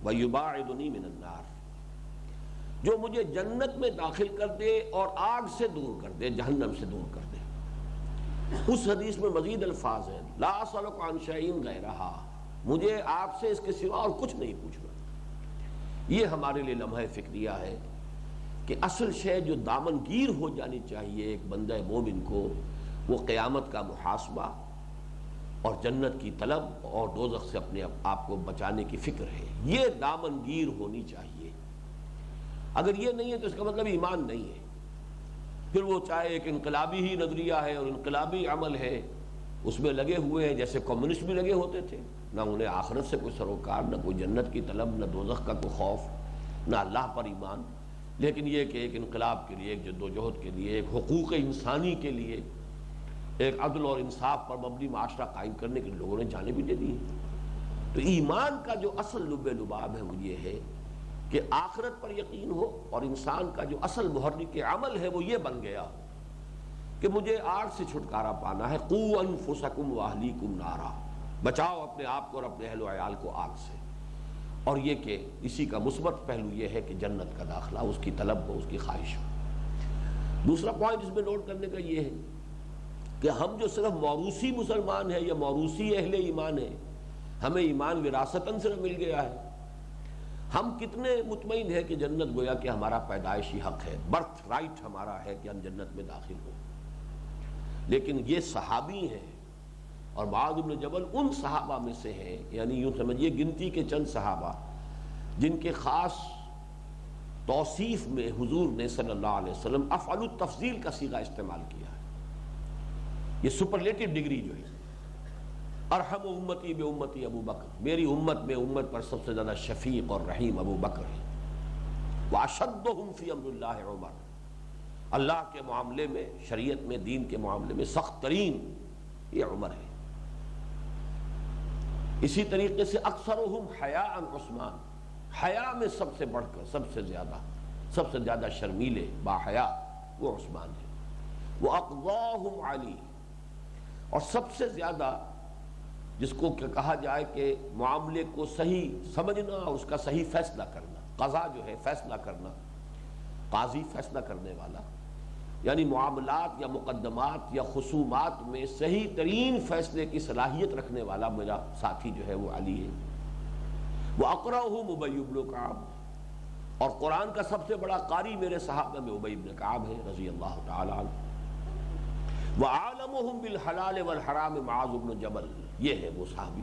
Speaker 1: ویباعدنی من النار، جو مجھے جنت میں داخل کر دے اور آگ سے دور کر دے، جہنم سے دور کر دے۔ اس حدیث میں مزید الفاظ ہیں، لا اسألک عن شیء غیرہا، مجھے آپ سے اس کے سوا اور کچھ نہیں پوچھنا۔ یہ ہمارے لیے لمحہ فکریہ ہے کہ اصل شے جو دامن گیر ہو جانی چاہیے ایک بندہ مومن کو، وہ قیامت کا محاسبہ اور جنت کی طلب اور دوزخ سے اپنے آپ کو بچانے کی فکر ہے، یہ دامن گیر ہونی چاہیے۔ اگر یہ نہیں ہے تو اس کا مطلب ایمان نہیں ہے، پھر وہ چاہے ایک انقلابی ہی نظریہ ہے اور انقلابی عمل ہے، اس میں لگے ہوئے ہیں جیسے کمیونسٹ بھی لگے ہوتے تھے، نہ انہیں آخرت سے کوئی سروکار، نہ کوئی جنت کی طلب، نہ دوزخ کا کوئی خوف، نہ اللہ پر ایمان، لیکن یہ کہ ایک انقلاب کے لیے، ایک جدوجہد کے لیے، ایک حقوق انسانی کے لیے، ایک عدل اور انصاف پر مبنی معاشرہ قائم کرنے کے لوگوں نے جانیں بھی دے دی ہیں۔ تو ایمان کا جو اصل لب لباب ہے وہ یہ ہے کہ آخرت پر یقین ہو، اور انسان کا جو اصل محرک عمل ہے وہ یہ بن گیا کہ مجھے آگ سے چھٹکارا پانا ہے، قوا انفسکم واہلیکم نارا، بچاؤ اپنے آپ کو اور اپنے اہل و عیال کو آگ سے، اور یہ کہ اسی کا مثبت پہلو یہ ہے کہ جنت کا داخلہ اس کی طلب ہو، اس کی خواہش ہو۔ دوسرا پوائنٹ اس میں نوٹ کرنے کا یہ ہے کہ ہم جو صرف موروثی مسلمان ہیں یا موروثی اہل ایمان ہیں، ہمیں ایمان وراثتاً صرف مل گیا ہے، ہم کتنے مطمئن ہیں کہ جنت گویا کہ ہمارا پیدائشی حق ہے، برتھ رائٹ ہمارا ہے کہ ہم جنت میں داخل ہوں۔ لیکن یہ صحابی ہیں، اور معاذ بن جبل ان صحابہ میں سے ہیں، یعنی یوں سمجھیے گنتی کے چند صحابہ جن کے خاص توصیف میں حضور نے صلی اللہ علیہ وسلم افعل التفضیل کا صیغہ استعمال کیا ہے۔ یہ سپرلیٹو ڈگری جو ہے، ارحم امتی بے امتی ابو بکر، میری امت میں امت پر سب سے زیادہ شفیق اور رحیم ابو بکر ہے، واشدہم فی امر اللہ عمر، اللہ کے معاملے میں، شریعت میں، دین کے معاملے میں سخت ترین یہ عمر ہے۔ اسی طریقے سے اکثرہم حیاء عثمان، حیا میں سب سے بڑھ کر سب سے زیادہ شرمیلے با حیا وہ عثمان ہے، وہ اقضاہم علی، اور سب سے زیادہ جس کو کہا جائے کہ معاملے کو صحیح سمجھنا اور اس کا صحیح فیصلہ کرنا، قضا جو ہے فیصلہ کرنا، قاضی فیصلہ کرنے والا، یعنی معاملات یا مقدمات یا خصومات میں صحیح ترین فیصلے کی صلاحیت رکھنے والا میرا ساتھی جو ہے وہ علی ہے۔ وہ اقرأہم ابی بن کعب، اور قرآن کا سب سے بڑا قاری میرے صحابہ میں ابی بن کعب ہے رضی اللہ تعالی عنہ۔ وعالمہم بالحلال والحرام معاذ بن جبل، یہ ہے وہ صحابی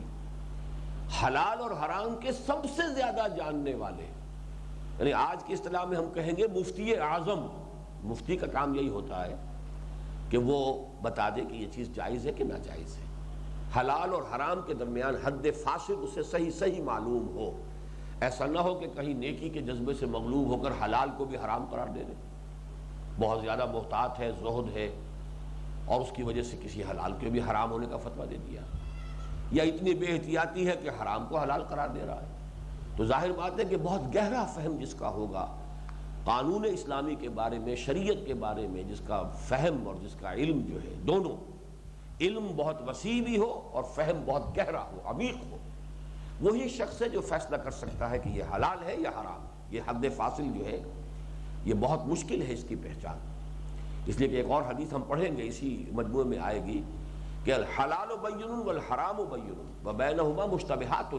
Speaker 1: حلال اور حرام کے سب سے زیادہ جاننے والے، یعنی آج کی اصطلاح میں ہم کہیں گے مفتی اعظم۔ مفتی کا کام یہی ہوتا ہے کہ وہ بتا دے کہ یہ چیز جائز ہے کہ ناجائز ہے، حلال اور حرام کے درمیان حد فاصل اسے صحیح معلوم ہو، ایسا نہ ہو کہ کہیں نیکی کے جذبے سے مغلوب ہو کر حلال کو بھی حرام قرار دے دے، بہت زیادہ محتاط ہے، زہد ہے، اور اس کی وجہ سے کسی حلال کے بھی حرام ہونے کا فتویٰ دے دیا، یا اتنی بے احتیاطی ہے کہ حرام کو حلال قرار دے رہا ہے۔ تو ظاہر بات ہے کہ بہت گہرا فہم جس کا ہوگا قانون اسلامی کے بارے میں، شریعت کے بارے میں، جس کا فہم اور جس کا علم جو ہے، دونوں علم بہت وسیع بھی ہو اور فہم بہت گہرا ہو، عمیق ہو، وہی شخص ہے جو فیصلہ کر سکتا ہے کہ یہ حلال ہے یا حرام۔ یہ حد فاصل جو ہے یہ بہت مشکل ہے اس کی پہچان، اس لیے کہ ایک اور حدیث ہم پڑھیں گے اسی مجموعے میں آئے گی کہ الحلال بین والحرام بین وبینہما مشتبہات،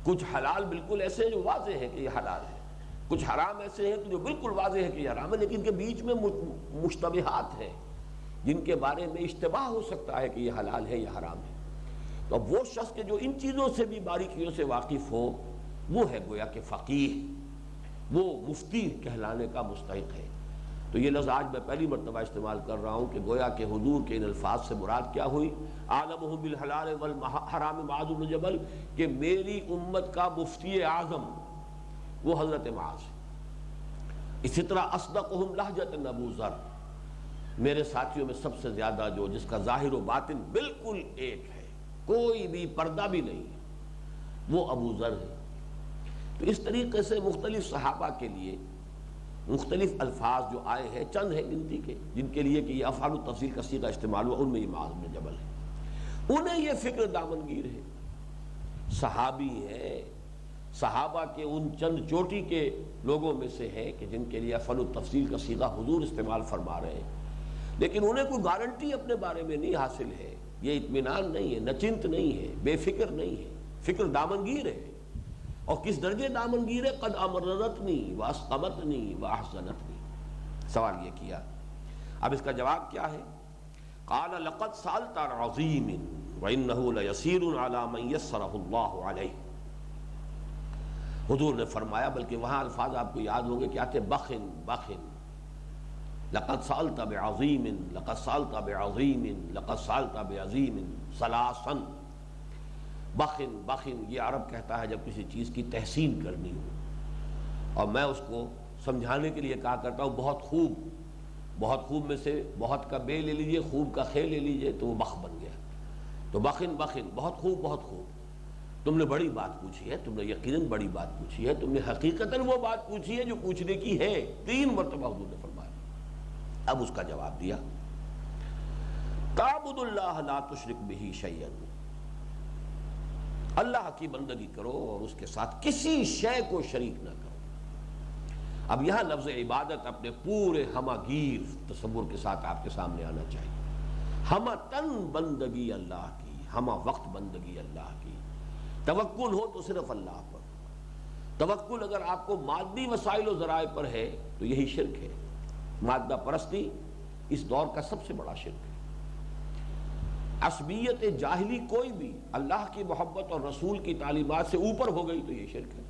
Speaker 1: کچھ حلال بالکل ایسے ہیں جو واضح ہے کہ یہ حلال ہے، کچھ حرام ایسے ہیں جو بالکل واضح ہے کہ یہ حرام ہے، لیکن ان کے بیچ میں مشتبہات ہیں جن کے بارے میں اشتباہ ہو سکتا ہے کہ یہ حلال ہے یا حرام ہے۔ تو وہ شخص کے جو ان چیزوں سے بھی باریکیوں سے واقف ہو وہ ہے گویا کہ فقیہ، وہ مفتی کہلانے کا مستحق ہے۔ تو یہ لفظ آج میں پہلی مرتبہ استعمال کر رہا ہوں کہ گویا کہ حضور کے ان الفاظ سے مراد کیا ہوئی، عالمہ بالحلال والحرام معاذ بن جبل، کہ میری امت کا مفتی اعظم وہ حضرت معاذ۔ اسی طرح اصدقہم لہجۃ ابو ذر، میرے ساتھیوں میں سب سے زیادہ جو جس کا ظاہر و باطن بالکل ایک ہے، کوئی بھی پردہ بھی نہیں ہے، وہ ابو ذر ہے۔ تو اس طریقے سے مختلف صحابہ کے لیے مختلف الفاظ جو آئے ہیں، چند ہیں گنتی کے جن کے لیے کہ یہ افعال التفضیل کا صیغہ استعمال ہوا، ان میں یہ معاذ بن جبل ہے۔ انہیں یہ فکر دامنگیر ہے، صحابی ہیں، صحابہ کے ان چند چوٹی کے لوگوں میں سے ہیں کہ جن کے لیے افعال التفضیل کا صیغہ حضور استعمال فرما رہے ہیں، لیکن انہیں کوئی گارنٹی اپنے بارے میں نہیں حاصل ہے، یہ اطمینان نہیں ہے، نچنت نہیں ہے، بے فکر نہیں ہے، فکر دامنگیر ہے۔ اور کس درجے دامنگیر ہے؟ قد امررتنی واسقمتنی واحزنتنی۔ سوال یہ کیا، اب اس کا جواب کیا ہے؟ قال لقد سألت عن عظیم وإنه ليسير على من يسره الله عليه۔ حضور نے فرمایا، بلکہ وہاں الفاظ آپ کو یاد ہوں گے کیا تھے؟ بخن بخن، لقد سألت بعظیم، لقد سألت بعظیم، لقد سألت بعظیم ثلاثا۔ بخن بخن یہ عرب کہتا ہے جب کسی چیز کی تحسین کرنی ہو، اور میں اس کو سمجھانے کے لیے کہا کرتا ہوں بہت خوب۔ بہت خوب میں سے بہت کا بے لے لیجئے، خوب کا خے لے لیجئے تو وہ بخ بن گیا۔ تو بخن بخن، بہت خوب بہت خوب، تم نے بڑی بات پوچھی ہے، تم نے یقیناً بڑی بات پوچھی ہے، تم نے حقیقتاً وہ بات پوچھی ہے جو پوچھنے کی ہے۔ 3 مرتبہ حضور نے فرمایا۔ اب اس کا جواب دیا، تعبد اللہ لا تشرک بہ شیئا، اللہ کی بندگی کرو اور اس کے ساتھ کسی شے کو شریک نہ کرو۔ اب یہاں لفظ عبادت اپنے پورے ہمہ گیر تصور کے ساتھ آپ کے سامنے آنا چاہیے۔ ہمہ تن بندگی اللہ کی، ہمہ وقت بندگی اللہ کی۔ توکل ہو تو صرف اللہ پر۔ توکل اگر آپ کو مادی وسائل و ذرائع پر ہے تو یہی شرک ہے۔ مادہ پرستی اس دور کا سب سے بڑا شرک ہے۔ عصبیت جاہلی کوئی بھی اللہ کی محبت اور رسول کی تعلیمات سے اوپر ہو گئی تو یہ شرک ہے۔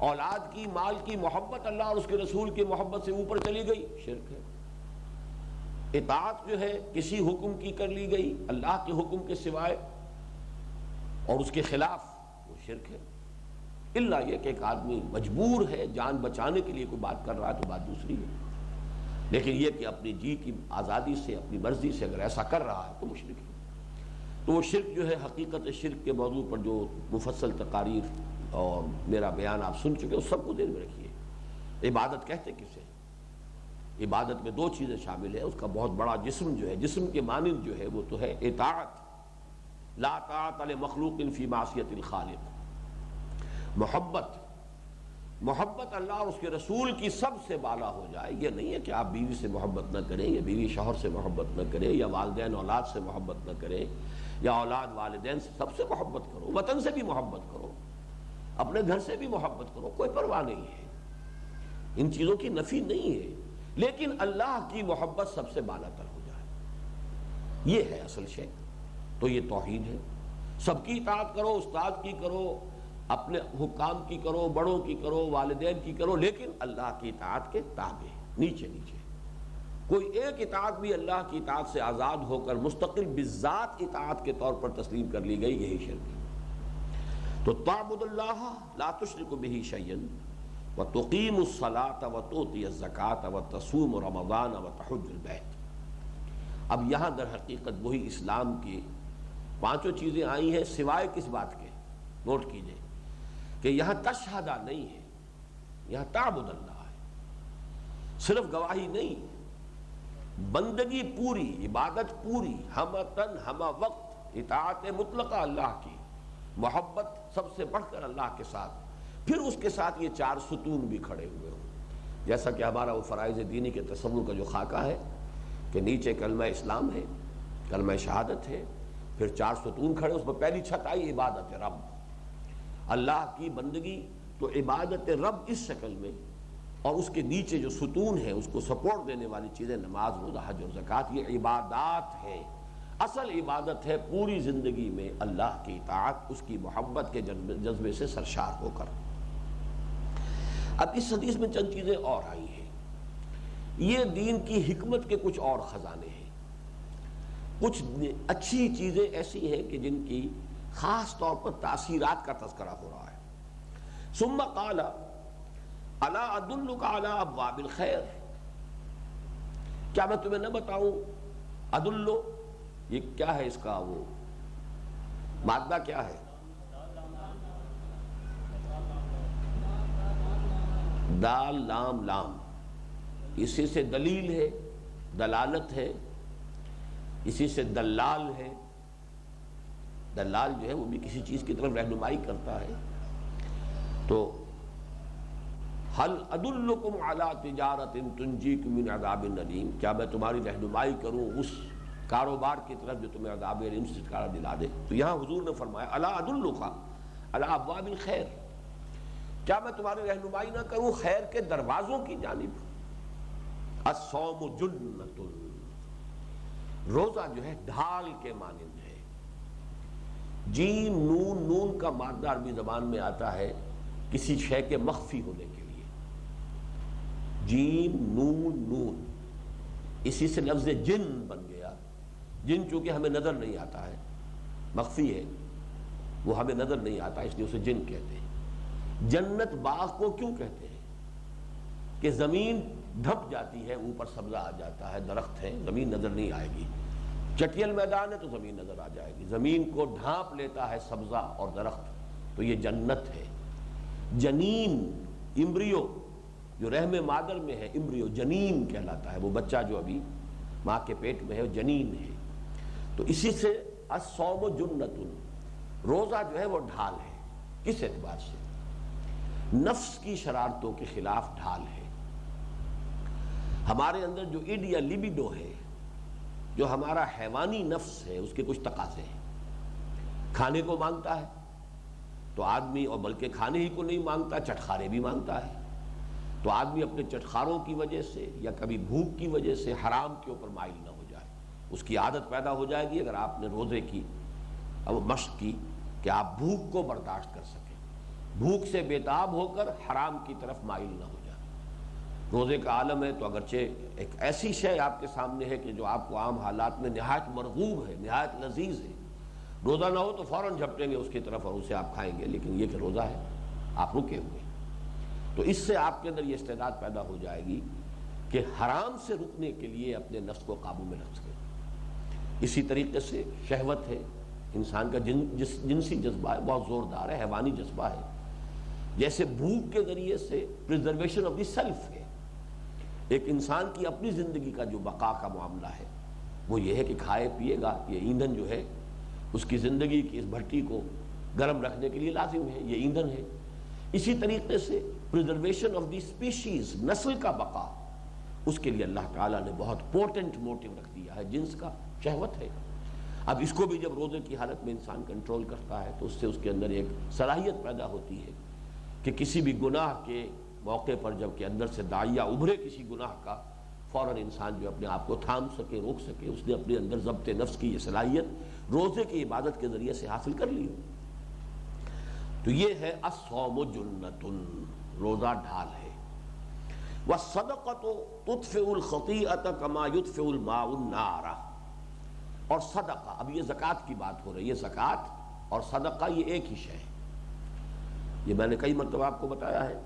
Speaker 1: اولاد کی، مال کی محبت اللہ اور اس کے رسول کی محبت سے اوپر چلی گئی، شرک ہے۔ اطاعت جو ہے کسی حکم کی کر لی گئی اللہ کے حکم کے سوائے اور اس کے خلاف، وہ شرک ہے۔ الا یہ کہ ایک آدمی مجبور ہے جان بچانے کے لیے کوئی بات کر رہا ہے تو بات دوسری ہے، لیکن یہ کہ اپنی جی کی آزادی سے، اپنی مرضی سے اگر ایسا کر رہا ہے تو مشرک ہے۔ تو وہ شرک جو ہے، حقیقت شرک کے موضوع پر جو مفصل تقاریر اور میرا بیان آپ سن چکے، اس سب کو دل میں رکھیے۔ عبادت کہتے کسے؟ عبادت میں 2 چیزیں شامل ہیں۔ اس کا بہت بڑا جسم جو ہے، جسم کے مانند جو ہے وہ تو ہے اطاعت، لا طاعت لمخلوق فی معصیت الخالق۔ محبت اللہ اور اس کے رسول کی سب سے بالا ہو جائے۔ یہ نہیں ہے کہ آپ بیوی سے محبت نہ کریں، یا بیوی شوہر سے محبت نہ کریں، یا والدین اولاد سے محبت نہ کریں، یا اولاد والدین سے، سب سے محبت کرو، وطن سے بھی محبت کرو، اپنے گھر سے بھی محبت کرو، کوئی پرواہ نہیں ہے، ان چیزوں کی نفی نہیں ہے، لیکن اللہ کی محبت سب سے بالا تر ہو جائے، یہ ہے اصل شے۔ تو یہ توحید ہے۔ سب کی اطاعت کرو، استاد کی کرو، اپنے حکام کی کرو، بڑوں کی کرو، والدین کی کرو، لیکن اللہ کی اطاعت کے تابع، نیچے نیچے۔ کوئی ایک اطاعت بھی اللہ کی اطاعت سے آزاد ہو کر مستقل بذات اطاعت کے طور پر تسلیم کر لی گئی، یہی شرک ہے۔ تو تعبد اللہ لا تشرک بہ شیئا وتقیم الصلاۃ وتؤتی الزکاۃ وتصوم رمضان وتحج البیت۔ اب یہاں در حقیقت وہی اسلام کی 5 چیزیں آئی ہیں، سوائے کس بات کے؟ نوٹ کیجئے کہ یہاں تشہدہ نہیں ہے، یہاں تعبد اللہ ہے۔ صرف گواہی نہیں، بندگی پوری، عبادت پوری، ہمہ تن ہمہ وقت، اطاعت مطلقہ اللہ کی، محبت سب سے بڑھ کر اللہ کے ساتھ، پھر اس کے ساتھ یہ 4 ستون بھی کھڑے ہوئے ہوں، جیسا کہ ہمارا وہ فرائض دینی کے تصور کا جو خاکہ ہے کہ نیچے کلمہ اسلام ہے، کلمہ شہادت ہے، پھر 4 ستون کھڑے، اس پر پہلی چھت آئی عبادت رب، اللہ کی بندگی۔ تو عبادت رب اس شکل میں، اور اس کے نیچے جو ستون ہے اس کو سپورٹ دینے والی چیزیں، نماز، روزہ، حج اور زکوٰۃ، یہ عبادات ہیں۔ اصل عبادت ہے پوری زندگی میں اللہ کی اطاعت، اس کی محبت کے جذبے سے سرشار ہو کر۔ اب اس حدیث میں چند چیزیں اور آئی ہیں، یہ دین کی حکمت کے کچھ اور خزانے ہیں، کچھ اچھی چیزیں ایسی ہیں کہ جن کی خاص طور پر تاثیرات کا تذکرہ ہو رہا ہے۔ ثم قال الا ادلک علی ابواب الخیر، کیا میں تمہیں نہ بتاؤں؟ ادلو، یہ کیا ہے، اس کا وہ مادہ کیا ہے؟ دال لام لام، اسی سے دلیل ہے، دلالت ہے، اسی سے دلال ہے۔ دلال جو ہے وہ بھی کسی چیز کی طرف رہنمائی کرتا ہے۔ تو هل ادلکم علی تجارت تنجیکم من عذاب الیم، کیا میں تمہاری رہنمائی کروں اس کاروبار کی طرف جو تمہیں عذاب الیم سے چھٹکارا دلا دے؟ تو یہاں حضور نے فرمایا الا ادلک علی ابواب الخیر، کیا میں تمہاری رہنمائی نہ کروں خیر کے دروازوں کی جانب؟ الصوم جنۃ، روزہ جو ہے ڈھال کے مانند ہے۔ جیم نون، نون کا مادہ عربی زبان میں آتا ہے کسی شے کے مخفی ہونے کے لیے، جیم نون نون، اسی سے لفظ جن بن گیا۔ جن چونکہ ہمیں نظر نہیں آتا ہے، مخفی ہے، وہ ہمیں نظر نہیں آتا، اس لیے اسے جن کہتے ہیں۔ جنت باغ کو کیوں کہتے ہیں؟ کہ زمین ڈھپ جاتی ہے، اوپر سبزہ آ جاتا ہے، درخت ہے، زمین نظر نہیں آئے گی۔ چٹیل میدان ہے تو زمین نظر آ جائے گی، زمین کو ڈھانپ لیتا ہے سبزہ اور درخت، تو یہ جنت ہے۔ جنین، امبریو جو رحم مادر میں ہے، امبریو جنین کہلاتا ہے، وہ بچہ جو ابھی ماں کے پیٹ میں ہے وہ جنین ہے۔ تو اسی سے الصوم جنۃ، روزہ جو ہے وہ ڈھال ہے۔ کس اعتبار سے؟ نفس کی شرارتوں کے خلاف ڈھال ہے۔ ہمارے اندر جو ایڈ یا لیبیڈو ہے، جو ہمارا حیوانی نفس ہے، اس کے کچھ تقاضے ہیں۔ کھانے کو مانگتا ہے تو آدمی، اور بلکہ کھانے ہی کو نہیں مانگتا، چٹخارے بھی مانگتا ہے، تو آدمی اپنے چٹخاروں کی وجہ سے یا کبھی بھوک کی وجہ سے حرام کے اوپر مائل نہ ہو جائے۔ اس کی عادت پیدا ہو جائے گی اگر آپ نے روزے کی اب مشق کی کہ آپ بھوک کو برداشت کر سکیں، بھوک سے بیتاب ہو کر حرام کی طرف مائل نہ ہو جائے۔ روزے کا عالم ہے تو اگرچہ ایک ایسی شے آپ کے سامنے ہے کہ جو آپ کو عام حالات میں نہایت مرغوب ہے، نہایت لذیذ ہے، روزہ نہ ہو تو فوراً جھپٹیں گے اس کی طرف اور اسے آپ کھائیں گے، لیکن یہ کہ روزہ ہے، آپ رکے ہوئے، تو اس سے آپ کے اندر یہ استعداد پیدا ہو جائے گی کہ حرام سے رکنے کے لیے اپنے نفس کو قابو میں رکھ سکیں۔ اسی طریقے سے شہوت ہے، انسان کا جنسی جذبہ ہے، بہت زوردار ہے، حیوانی جذبہ ہے۔ جیسے بھوک کے ذریعے سے پریزرویشن آف دی سیلف ہے، ایک انسان کی اپنی زندگی کا جو بقا کا معاملہ ہے وہ یہ ہے کہ کھائے پیے گا، یہ ایندھن جو ہے اس کی زندگی کی اس بھٹی کو گرم رکھنے کے لیے لازم ہے، یہ ایندھن ہے۔ اسی طریقے سے پریزرویشن آف دی اسپیشیز، نسل کا بقا، اس کے لیے اللہ تعالیٰ نے بہت پورٹنٹ موٹیو رکھ دیا ہے، جنس کا، شہوت ہے۔ اب اس کو بھی جب روزے کی حالت میں انسان کنٹرول کرتا ہے تو اس سے اس کے اندر ایک صلاحیت پیدا ہوتی ہے کہ کسی بھی گناہ کے موقع پر جب کہ اندر سے داعیہ ابھرے کسی گناہ کا، فوراً انسان جو اپنے آپ کو تھام سکے، روک سکے، اس نے اپنے اندر ضبط نفس کی یہ صلاحیت روزے کی عبادت کے ذریعے سے حاصل کر لی ہو۔ تو یہ ہے الصوم جنۃ، روزہ ڈھال ہے۔ والصدقۃ تطفئ الخطیئۃ کما یطفئ الماء النار، اور صدقہ، اب یہ زکوٰۃ کی بات ہو رہی ہے، زکوٰۃ اور صدقہ یہ ایک ہی شے ہے۔ یہ میں نے کئی مرتبہ آپ کو بتایا ہے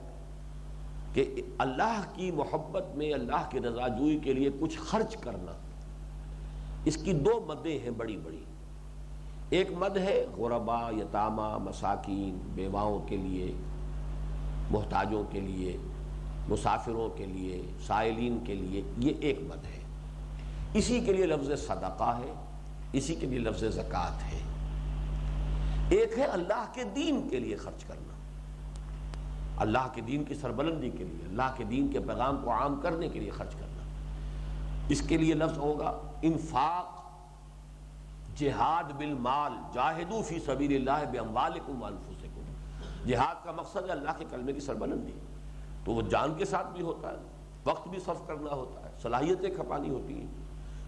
Speaker 1: کہ اللہ کی محبت میں، اللہ کی رضا جوئی کے لیے کچھ خرچ کرنا، اس کی دو مدیں ہیں بڑی بڑی۔ ایک مد ہے غرباء، یتامى، مساکین، بیواؤں کے لیے، محتاجوں کے لیے، مسافروں کے لیے، سائلین کے لیے، یہ ایک مد ہے۔ اسی کے لیے لفظ صدقہ ہے، اسی کے لیے لفظ زکوٰۃ ہے۔ ایک ہے اللہ کے دین کے لیے خرچ کرنا، اللہ کے دین کی سربلندی کے لیے، اللہ کے دین کے پیغام کو عام کرنے کے لیے خرچ کرنا۔ اس کے لیے لفظ ہوگا انفاق، جہاد بالمال، جاہدوا فی سبیل اللہ باموالکم وانفسکم۔ جہاد کا مقصد ہے اللہ کے کلمے کی سربلندی، تو وہ جان کے ساتھ بھی ہوتا ہے، وقت بھی صرف کرنا ہوتا ہے، صلاحیتیں کھپانی ہوتی ہیں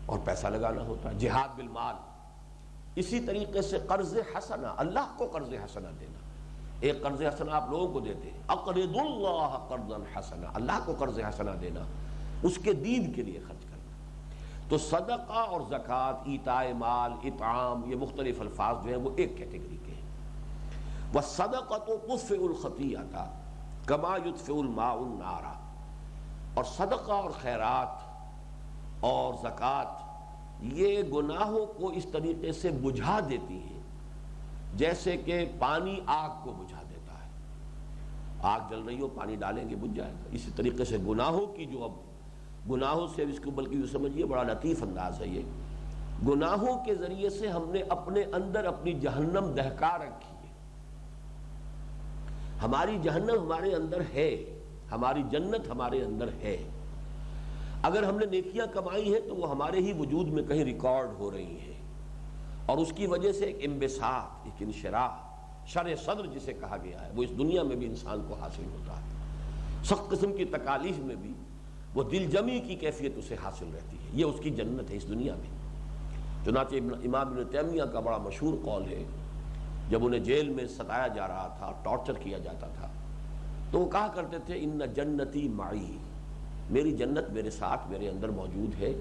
Speaker 1: اور پیسہ لگانا ہوتا ہے۔ جہاد بالمال، اسی طریقے سے قرض حسنہ، اللہ کو قرض حسنہ دینا. ایک قرض حسنہ آپ لوگوں کو دیتے ہیں، اقرض اللہ قرضا حسنہ، اللہ کو قرض حسنہ دینا، اس کے دین کے لیے خرچ کرنا. تو صدقہ اور زکوٰۃ، ایتاء مال، اطعام، یہ مختلف الفاظ جو ہیں وہ ایک کیٹیگری کے ہیں. والصدقۃ تطفئ الخطیئۃ کما یطفئ الماء النار، اور صدقہ اور خیرات اور زکوٰۃ یہ گناہوں کو اس طریقے سے بجھا دیتی ہیں جیسے کہ پانی آگ کو بجھا دیتا ہے. آگ جل رہی ہو، پانی ڈالیں گے بجھ جائے گا. اسی طریقے سے گناہوں کی جو، اب گناہوں سے اس کو بلکہ یہ سمجھیے بڑا لطیف انداز ہے، یہ گناہوں کے ذریعے سے ہم نے اپنے اندر اپنی جہنم دہکا رکھی ہے. ہماری جہنم ہمارے اندر ہے، ہماری جنت ہمارے اندر ہے. اگر ہم نے نیکیاں کمائی ہیں تو وہ ہمارے ہی وجود میں کہیں ریکارڈ ہو رہی ہیں، اور اس کی وجہ سے ایک انبساط، ایک انشراح، شرح صدر جسے کہا گیا ہے، وہ اس دنیا میں بھی انسان کو حاصل ہوتا ہے. سخت قسم کی تکالیف میں بھی وہ دل جمی کی کیفیت اسے حاصل رہتی ہے. یہ اس کی جنت ہے اس دنیا میں. چنانچہ امام ابن تیمیہ کا بڑا مشہور قول ہے، جب انہیں جیل میں ستایا جا رہا تھا، ٹارچر کیا جاتا تھا، تو وہ کہا کرتے تھے ان جنتی معی، میری جنت میرے ساتھ، میرے اندر موجود ہے.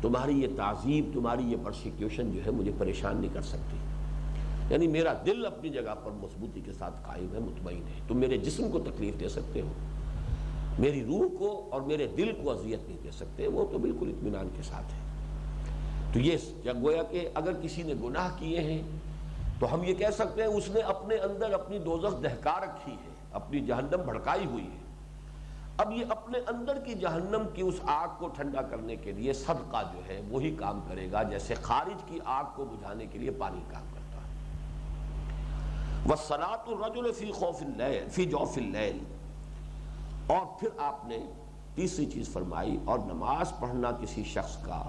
Speaker 1: تمہاری یہ تعذیب، تمہاری یہ پرسیکیوشن جو ہے مجھے پریشان نہیں کر سکتی. یعنی میرا دل اپنی جگہ پر مضبوطی کے ساتھ قائم ہے، مطمئن ہے. تم میرے جسم کو تکلیف دے سکتے ہو، میری روح کو اور میرے دل کو اذیت نہیں دے سکتے، وہ تو بالکل اطمینان کے ساتھ ہے. تو یہ گویا کہ اگر کسی نے گناہ کیے ہیں تو ہم یہ کہہ سکتے ہیں اس نے اپنے اندر اپنی دوزخ دہکا رکھی ہے، اپنی جہنم بھڑکائی ہوئی ہے. اب یہ اپنے اندر کی جہنم کی اس آگ کو ٹھنڈا کرنے کے لیے صدقہ جو ہے وہی کام کرے گا جیسے خارج کی آگ کو بجھانے کے لیے پانی کام کرتا ہے. وَالصَّلَاةُ الرَّجُلِ فِي خَوْفِ اللَّيْلِ فِي جَوْفِ اللَّيْلِ، اور پھر آپ نے تیسری چیز فرمائی، اور نماز پڑھنا کسی شخص کا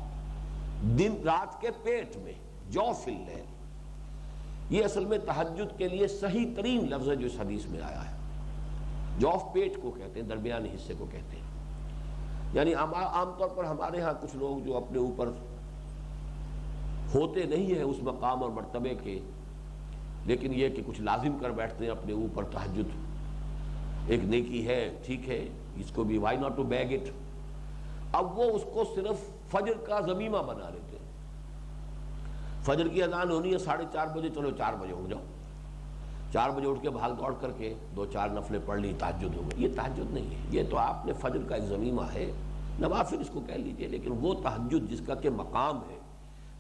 Speaker 1: دن رات کے پیٹ میں، جوف اللیل. یہ اصل میں تہجد کے لیے صحیح ترین لفظ ہے جو اس حدیث میں آیا ہے. جوف پیٹ کو کہتے ہیں، درمیانی حصے کو کہتے ہیں. یعنی عام طور پر ہمارے ہاں کچھ لوگ جو اپنے اوپر ہوتے نہیں ہیں اس مقام اور مرتبے کے، لیکن یہ کہ کچھ لازم کر بیٹھتے ہیں اپنے اوپر تہجد. ایک نیکی ہے، ٹھیک ہے، اس کو بھی why not to beg it. اب وہ اس کو صرف فجر کا ضمیمہ بنا لیتے ہیں. فجر کی اذان ہونی ہے 4:30 بجے، چلو 4 بجے اٹھ جاؤ، 4 بجے اٹھ کے بھاگ دوڑ کر کے 2-4 نفلیں پڑھ لی، تہجد ہو گئی. یہ تہجد نہیں ہے، یہ تو آپ نے فجر کا ایک ضمیمہ ہے، نوافل اس کو کہہ لیجئے. لیکن وہ تہجد جس کا کہ مقام ہے،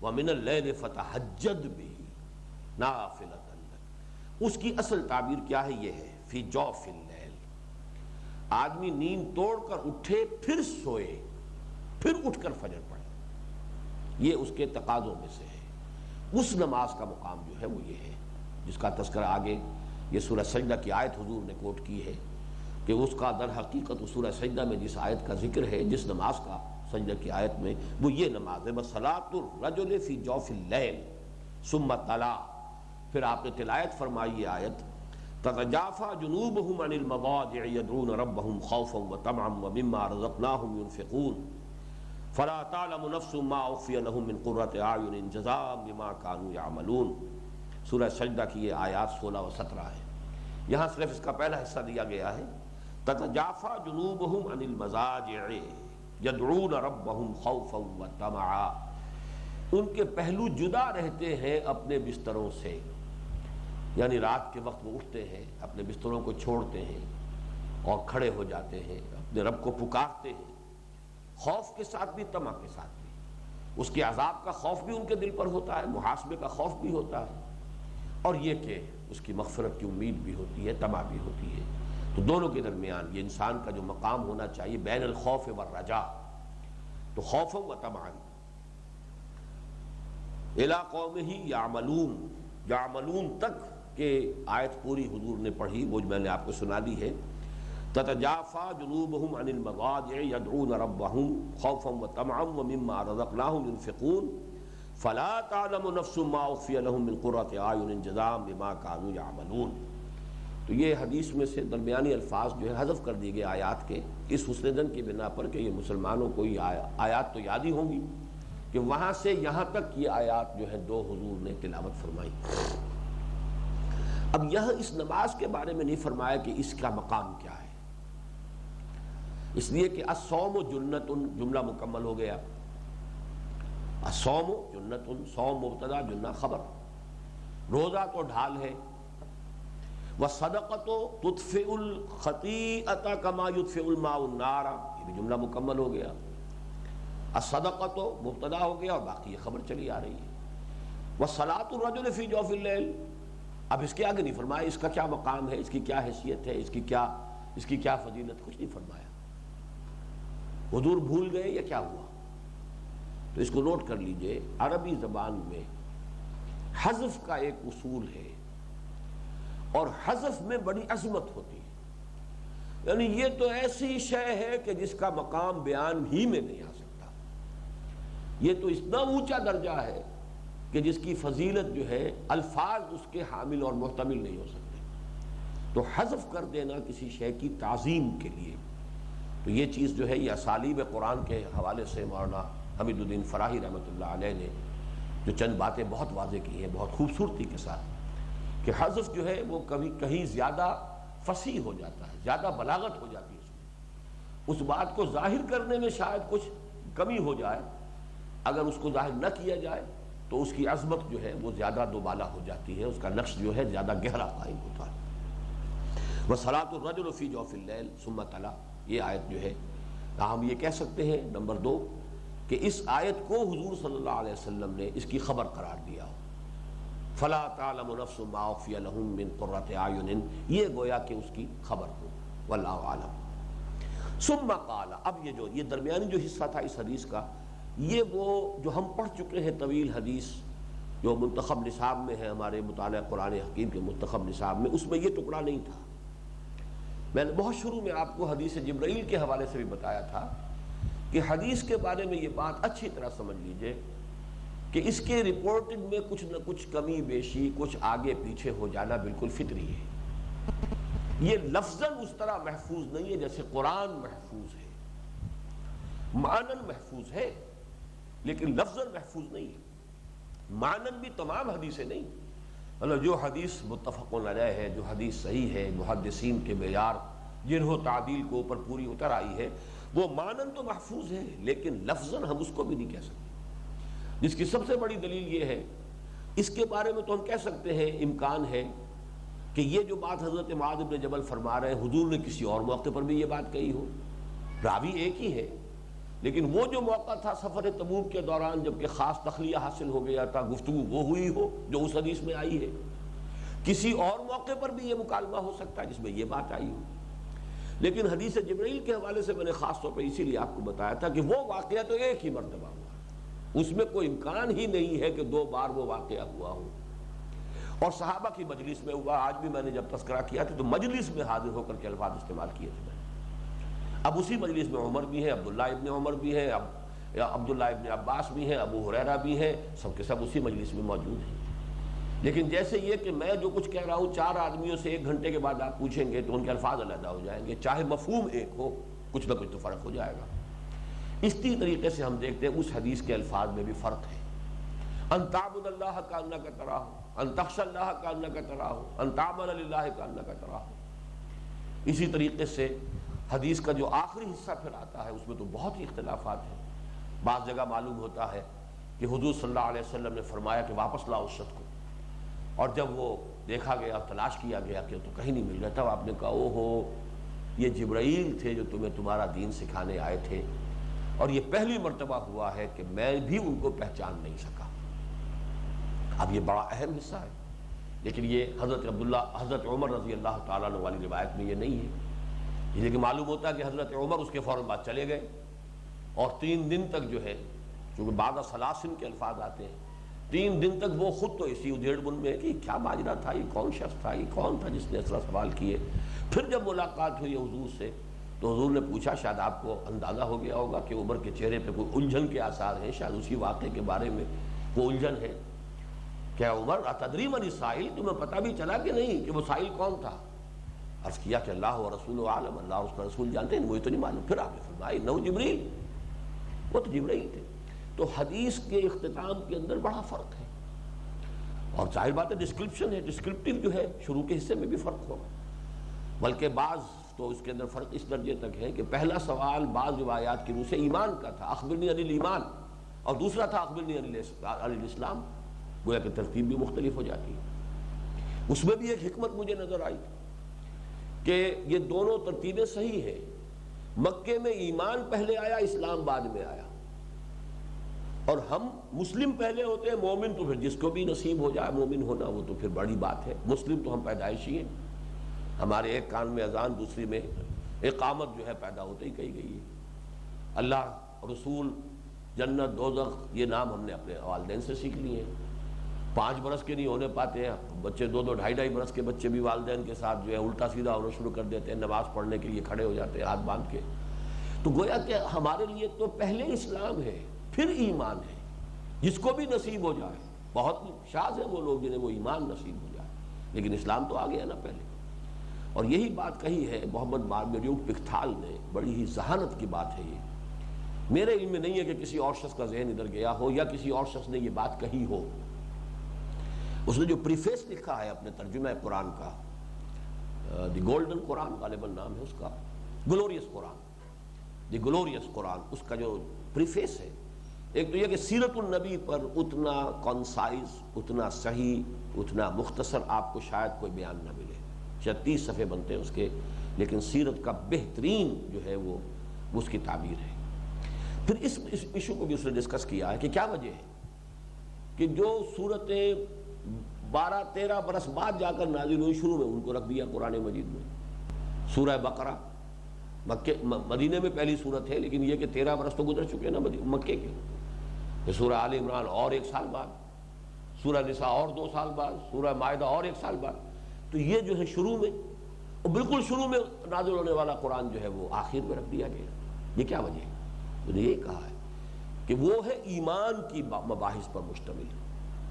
Speaker 1: وَمِنَ اللَّيْلِ فَتَہَجَّدْ بِهِ نَافِلَةً لَكَ، اس کی اصل تعبیر کیا ہے؟ یہ ہے فی جوف اللیل. آدمی نیند توڑ کر اٹھے، پھر سوئے، پھر اٹھ کر فجر پڑھے. یہ اس کے تقاضوں میں سے ہے. اس نماز کا مقام جو ہے وہ یہ ہے جس کا تذکرہ آگے یہ سورہ سجدہ کی آیت حضور نے کوٹ کی ہے کہ اس کا در حقیقت سورہ سجدہ میں جس آیت کا ذکر ہے، جس نماز کا سجدہ کی آیت میں، وہ یہ نماز ہے. وَصَلَاةُ الرَّجُلِ فِي جَوْفِ اللَّيْلِ ثُمَّ تَلَا، پھر آپ نے تلاوت فرمائی یہ آیت، تَتَجَافَى جُنُوبُهُمْ عَنِ الْمَضَاجِعِ يَدْعُونَ رَبَّهُمْ خَوْفًا وَطَمَعًا وَمِمَّا رَزَقْنَاهُمْ يُنْفِقُونَ فَلَا تَعْلَمُ نَفْسٌ مَّا أُخْفِيَ لَهُم مِّن قُرَّةِ أَعْيُنٍ جَزَاءً بِمَا كَانُوا يَعْمَلُونَ. سورہ سجدہ کی یہ آیات 16 و 17 ہے. یہاں صرف اس کا پہلا حصہ دیا گیا ہے، تَتَجَافَى جُنُوبُهُمْ عَنِ الْمَضَاجِعِ يَدْعُونَ رَبَّهُمْ خَوْفًا وَطَمَعًا. ان کے پہلو جدا رہتے ہیں اپنے بستروں سے، یعنی رات کے وقت وہ اٹھتے ہیں، اپنے بستروں کو چھوڑتے ہیں اور کھڑے ہو جاتے ہیں، اپنے رب کو پکارتے ہیں، خوف کے ساتھ بھی، طمع کے ساتھ بھی. اس کے عذاب کا خوف بھی ان کے دل پر ہوتا ہے، محاسبے کا خوف بھی ہوتا ہے، اور یہ کہ اس کی مغفرت کی امید بھی ہوتی ہے، طمع بھی ہوتی ہے. تو دونوں کے درمیان یہ انسان کا جو مقام ہونا چاہیے، بین الخوف والرجاء. تو خوف و طمعا الی قومہ یعملون، یعملون تک کہ آیت پوری حضور نے پڑھی، وہ میں نے آپ کو سنا دی ہے. تتجافى جنوبهم عن المضاجع يدعون ربهم خوفا وطمعا ومما رزقناهم ينفقون فلا تعلم نفس ما اخفي لهم من قرة اعين جزاء بما كانوا يعملون. تو یہ حدیث میں سے درمیانی الفاظ جو ہے حذف کر دیے گئے آیات کے، اس حسن ظن کی بنا پر کہ یہ مسلمانوں کو یہ آیات تو یاد ہی ہوں گی کہ وہاں سے یہاں تک یہ آیات جو ہیں دو حضور نے تلاوت فرمائی۔ اب یہاں اس نماز کے بارے میں نہیں فرمایا کہ اس کا مقام کیا ہے، اس لیے کہ الصوم جنۃ جملہ مکمل ہو گیا، الصوم جنۃ، صوم مبتدا جنہ خبر، روزہ تو ڈھال ہے، والصدقۃ تطفئ الخطیئۃ کما یطفئ الماء النار، یہ بھی جملہ مکمل ہو گیا، الصدقۃ مبتدا ہو گیا اور باقی یہ خبر چلی آ رہی ہے، وصلاۃ الرجل فی جوف اللیل، اب اس کے آگے نہیں فرمایا اس کا کیا مقام ہے، اس کی کیا حیثیت ہے، اس کی کیا فضیلت، کچھ نہیں فرمایا۔ حضور بھول گئے یا کیا ہوا؟ تو اس کو نوٹ کر لیجئے، عربی زبان میں حذف کا ایک اصول ہے اور حذف میں بڑی عظمت ہوتی ہے، یعنی یہ تو ایسی شے ہے کہ جس کا مقام بیان ہی میں نہیں آ سکتا، یہ تو اتنا اونچا درجہ ہے کہ جس کی فضیلت جو ہے الفاظ اس کے حامل اور محتمل نہیں ہو سکتے، تو حذف کر دینا کسی شے کی تعظیم کے لیے، تو یہ چیز جو ہے یہ اسالیب قرآن کے حوالے سے مولانا حمید الدین فراہی رحمۃ اللہ علیہ نے جو چند باتیں بہت واضح کی ہیں بہت خوبصورتی کے ساتھ، کہ حذف جو ہے وہ کبھی کہیں زیادہ فصیح ہو جاتا ہے، زیادہ بلاغت ہو جاتی ہے اس میں، اس بات کو ظاہر کرنے میں شاید کچھ کمی ہو جائے، اگر اس کو ظاہر نہ کیا جائے تو اس کی عظمت جو ہے وہ زیادہ دوبالا ہو جاتی ہے، اس کا نقش جو ہے زیادہ گہرا قائم ہوتا ہے۔ وَصَلَاةُ الرَّجُلُ فِي جَوْفِ اللَّيْلِ ثُمَّ تَلَا، یہ آیت جو ہے ہم یہ کہہ سکتے ہیں نمبر 2 کہ اس آیت کو حضور صلی اللہ علیہ وسلم نے اس کی خبر قرار دیا ہو، فَلَا تَعْلَمُ نَفْسٌ مَا أُخْفِيَ لَهُم مِّن قُرَّةِ أَعْيُنٍ، یہ گویا کہ اس کی خبر ہو، واللہ اعلم۔ ثم قال، اب یہ درمیانی جو حصہ تھا اس حدیث کا، یہ وہ جو ہم پڑھ چکے ہیں طویل حدیث جو منتخب نصاب میں ہے، ہمارے مطالعہ قرآن حکیم کے منتخب نصاب میں، اس میں یہ ٹکڑا نہیں تھا۔ میں نے بہت شروع میں آپ کو حدیث جبرائیل کے حوالے سے بھی بتایا تھا کہ حدیث کے بارے میں یہ بات اچھی طرح سمجھ لیجئے کہ اس کے رپورٹنگ میں کچھ نہ کچھ کمی بیشی، کچھ آگے پیچھے ہو جانا بالکل فطری ہے، یہ لفظاً اس طرح محفوظ نہیں ہے جیسے قرآن محفوظ ہے، معنن محفوظ ہے لیکن لفظاً محفوظ نہیں ہے، معنن بھی تمام حدیثیں نہیں، مطلب جو حدیث متفق علیہ ہے، جو حدیث صحیح ہے، محدثین کے معیار جنہوں تعدیل کو اوپر پوری اتر آئی ہے، وہ معنن تو محفوظ ہے لیکن لفظاً ہم اس کو بھی نہیں کہہ سکتے، جس کی سب سے بڑی دلیل یہ ہے، اس کے بارے میں تو ہم کہہ سکتے ہیں امکان ہے کہ یہ جو بات حضرت معاذ بن جبل فرما رہے ہیں حضور نے کسی اور موقع پر بھی یہ بات کہی ہو، راوی ایک ہی ہے، لیکن وہ جو موقع تھا سفر تبوک کے دوران جبکہ خاص تخلیہ حاصل ہو گیا تھا، گفتگو وہ ہوئی ہو جو اس حدیث میں آئی ہے، کسی اور موقع پر بھی یہ مکالمہ ہو سکتا ہے جس میں یہ بات آئی ہو، لیکن حدیث جبرائیل کے حوالے سے میں نے خاص طور پہ اسی لیے آپ کو بتایا تھا کہ وہ واقعہ تو ایک ہی مرتبہ ہوا، اس میں کوئی امکان ہی نہیں ہے کہ 2 بار وہ واقعہ ہوا ہو، اور صحابہ کی مجلس میں ہوا۔ آج بھی میں نے جب تذکرہ کیا تھا تو مجلس میں حاضر ہو کر کے الفاظ استعمال کیے تھے، اب اسی مجلس میں عمر بھی ہیں، عبداللہ ابن عمر بھی ہیں، عبداللہ ابن عباس بھی ہیں، ابو ہریرہ بھی ہیں، سب کے سب اسی مجلس میں موجود ہیں، لیکن جیسے یہ کہ میں جو کچھ کہہ رہا ہوں 4 آدمیوں سے 1 گھنٹے کے بعد آپ پوچھیں گے تو ان کے الفاظ علیحدہ ہو جائیں گے، چاہے مفہوم ایک ہو، کچھ نہ کچھ تو فرق ہو جائے گا۔ اسی طریقے سے ہم دیکھتے ہیں اس حدیث کے الفاظ میں بھی فرق ہے، ان تعبد اللہ کانک تراہ، ان تخشى اللہ کانک تراہ، ان تعمل للہ کانک تراہ۔ اسی طریقے سے حدیث کا جو آخری حصہ پھر آتا ہے اس میں تو بہت ہی اختلافات ہیں، بعض جگہ معلوم ہوتا ہے کہ حضور صلی اللہ علیہ وسلم نے فرمایا کہ واپس لاؤ اس شخص کو، اور جب وہ دیکھا گیا تلاش کیا گیا کہ تو کہیں نہیں مل رہا تھا، آپ نے کہا او ہو یہ جبرائیل تھے جو تمہیں تمہارا دین سکھانے آئے تھے، اور یہ پہلی مرتبہ ہوا ہے کہ میں بھی ان کو پہچان نہیں سکا۔ اب یہ بڑا اہم حصہ ہے، لیکن یہ حضرت عمر رضی اللہ تعالیٰ عنہ والی روایت میں یہ نہیں ہے، لیکن معلوم ہوتا ہے کہ حضرت عمر اس کے فوراً بعد چلے گئے، اور 3 دن تک جو ہے، چونکہ بعد سلاسن کے الفاظ آتے ہیں، 3 دن تک وہ خود تو اسی ادھیڑ بن میں ہے کہ کیا ماجرا تھا، یہ کون شخص تھا، یہ کون تھا جس نے اس طرح سوال کیے۔ پھر جب ملاقات ہوئی حضور سے تو حضور نے پوچھا، شاید آپ کو اندازہ ہو گیا ہوگا کہ عمر کے چہرے پہ کوئی الجھن کے آثار ہیں، شاید اسی واقعے کے بارے میں وہ الجھن ہے، کیا عمر اتدری من السائل، تمہیں پتہ بھی چلا کہ نہیں کہ وہ سائل کون تھا؟ عرض کیا کہ اللہ و رسول عالم، اللہ اس کا رسول جانتے ہیں، مجھے تو نہیں معلوم۔ پھر آپ نے فرمایا انہ جبریل، وہ تو جبرائیل تھے۔ تو حدیث کے اختتام کے اندر بڑا فرق ہے، اور ظاہر بات ہے ڈسکرپشن ہے، ڈسکرپٹیو جو ہے شروع کے حصے میں بھی فرق ہوگا، بلکہ بعض تو اس کے اندر فرق اس درجے تک ہے کہ پہلا سوال بعض روایات کی روح سے ایمان کا تھا، اخبرنی عن الایمان، اور دوسرا تھا اخبرنی عن الاسلام، گویا کہ ترتیب بھی مختلف ہو جاتی ہے۔ اس میں بھی ایک حکمت مجھے نظر آئی کہ یہ دونوں ترتیبیں صحیح ہیں، مکے میں ایمان پہلے آیا، اسلام بعد میں آیا، اور ہم مسلم پہلے ہوتے ہیں، مومن تو پھر جس کو بھی نصیب ہو جائے مومن ہونا وہ تو پھر بڑی بات ہے، مسلم تو ہم پیدائشی ہیں، ہمارے ایک کان میں اذان دوسری میں اقامت جو ہے پیدا ہوتے ہی کہی گئی ہے۔ اللہ، رسول، جنت، دوزخ، یہ نام ہم نے اپنے والدین سے سیکھ لیے ہیں۔ 5 برس کے نہیں ہونے پاتے ہیں بچے، 2 2.5 برس کے بچے بھی والدین کے ساتھ جو ہے الٹا سیدھا ہونا شروع کر دیتے ہیں، نماز پڑھنے کے لیے کھڑے ہو جاتے ہیں ہاتھ باندھ کے۔ تو گویا کہ ہمارے لیے تو پہلے اسلام ہے پھر ایمان ہے، جس کو بھی نصیب ہو جائے۔ بہت شاذ ہیں وہ لوگ جنہیں وہ ایمان نصیب ہو جائے، لیکن اسلام تو آ گیا نا پہلے۔ اور یہی بات کہی ہے محمد مارگریٹ پکتھال نے، بڑی ہی ذہانت کی بات ہے یہ، میرے علم میں نہیں ہے کہ کسی اور شخص کا ذہن ادھر گیا ہو یا کسی اور شخص نے یہ بات کہی ہو۔ اس نے جو پریفیس لکھا ہے اپنے ترجمہ قرآن کا، دی گولڈن قرآن غالباً نام ہے اس کا، گلوریس قرآن، دی گلوریس قرآن، اس کا جو پریفیس ہے، ایک تو یہ کہ سیرت النبی پر اتنا کانسائز، اتنا صحیح، اتنا مختصر آپ کو شاید کوئی بیان نہ ملے، شاید 30 صفحے بنتے ہیں اس کے، لیکن سیرت کا بہترین جو ہے وہ اس کی تعبیر ہے۔ پھر اس ایشو کو بھی اس نے ڈسکس کیا ہے کہ کیا وجہ ہے کہ جو صورتیں 12-13 برس بعد جا کر نازل ہوئی، شروع میں ان کو رکھ دیا قرآن مجید میں۔ سورہ بقرہ مدینے میں پہلی صورت ہے، لیکن یہ کہ 13 برس تو گزر چکے نا مکے کے۔ سورہ آل عمران اور 1 سال بعد، سورہ نساء اور 2 سال بعد، سورہ مائدہ اور 1 سال بعد، تو یہ جو ہے شروع میں، اور بالکل شروع میں نازل ہونے والا قرآن جو ہے وہ آخر میں رکھ دیا گیا۔ یہ کیا وجہ ہے؟ انہوں نے یہ کہا ہے کہ وہ ہے ایمان کی مباحث پر مشتمل،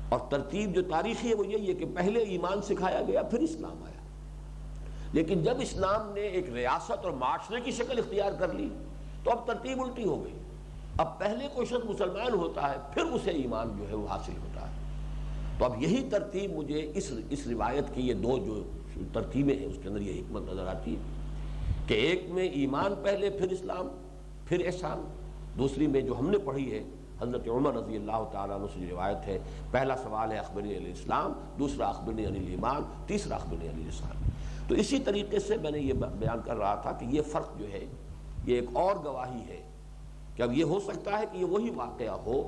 Speaker 1: اور ترتیب جو تاریخی ہے وہ یہی ہے کہ پہلے ایمان سکھایا گیا پھر اسلام آیا، لیکن جب اسلام نے ایک ریاست اور معاشرے کی شکل اختیار کر لی تو اب ترتیب الٹی ہو گئی، اب پہلے کوئی شخص مسلمان ہوتا ہے پھر اسے ایمان جو ہے وہ حاصل ہوتا ہے۔ تو اب یہی ترتیب مجھے اس روایت کی یہ 2 جو ترتیبیں ہیں اس کے اندر یہ حکمت نظر آتی ہے کہ ایک میں ایمان پہلے پھر اسلام پھر احسان، دوسری میں جو ہم نے پڑھی ہے حضرت عمر رضی اللہ تعالیٰ عنہ سے جو روایت ہے، پہلا سوال ہے اخبرنی عن الاسلام، دوسرا اخبرنی عن الایمان، تیسرا اخبرنی عن الاحسان۔ تو اسی طریقے سے میں نے یہ بیان کر رہا تھا کہ یہ فرق جو ہے یہ ایک اور گواہی ہے کہ اب یہ ہو سکتا ہے کہ یہ وہی واقعہ ہو،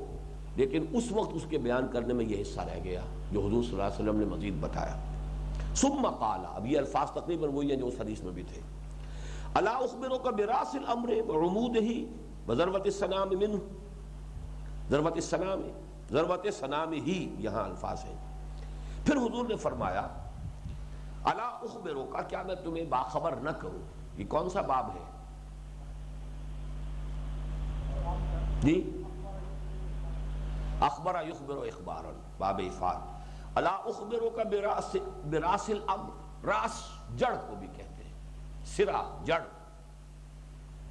Speaker 1: لیکن اس وقت اس کے بیان کرنے میں یہ حصہ رہ گیا جو حضور صلی اللہ علیہ وسلم نے مزید بتایا۔ ثم قال، اب یہ الفاظ تقریباً وہی ہیں جو اس حدیث میں بھی تھے، الا اخبرک براس الامر وعمودہ وذروۃ السنام منہ، ذروۃ السنام، ذروۃ سنام ہی یہاں الفاظ ہیں۔ پھر حضور نے فرمایا الا اخبرک، کیا میں تمہیں باخبر نہ کروں؟ یہ کون سا باب ہے جی؟ اخبر یخبر اخبارا، باب افعال۔ الا اخبرک براس الامر، راس جڑ کو بھی کہتے ہیں، سرا جڑ،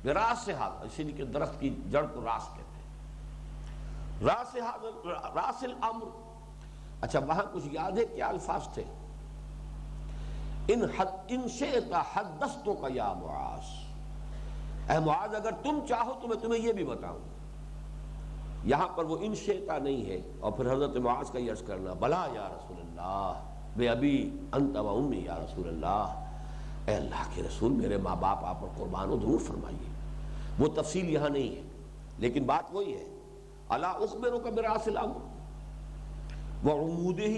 Speaker 1: براس ہاتھ، اسی لیے کہ درخت کی جڑ کو راس کہتے ہیں، راس الامر۔ اچھا وہاں کچھ یاد ہے کیا الفاظ تھے؟ ان شئت حدثتک یا معاذ، اے معاذ اگر تم چاہو تو میں تمہیں یہ بھی بتاؤں۔ یہاں پر وہ ان شئتا نہیں ہے، اور پھر حضرت معاذ کا یہ عرض کرنا، بلا یا رسول اللہ، بے ابی انت و امی یا رسول اللہ، اے اللہ کے رسول میرے ماں باپ آپ پر قربان ہو، ضرور فرمائیے۔ وہ تفصیل یہاں نہیں ہے، لیکن بات وہی ہے، الا اخبرک براس الامر وعمودہ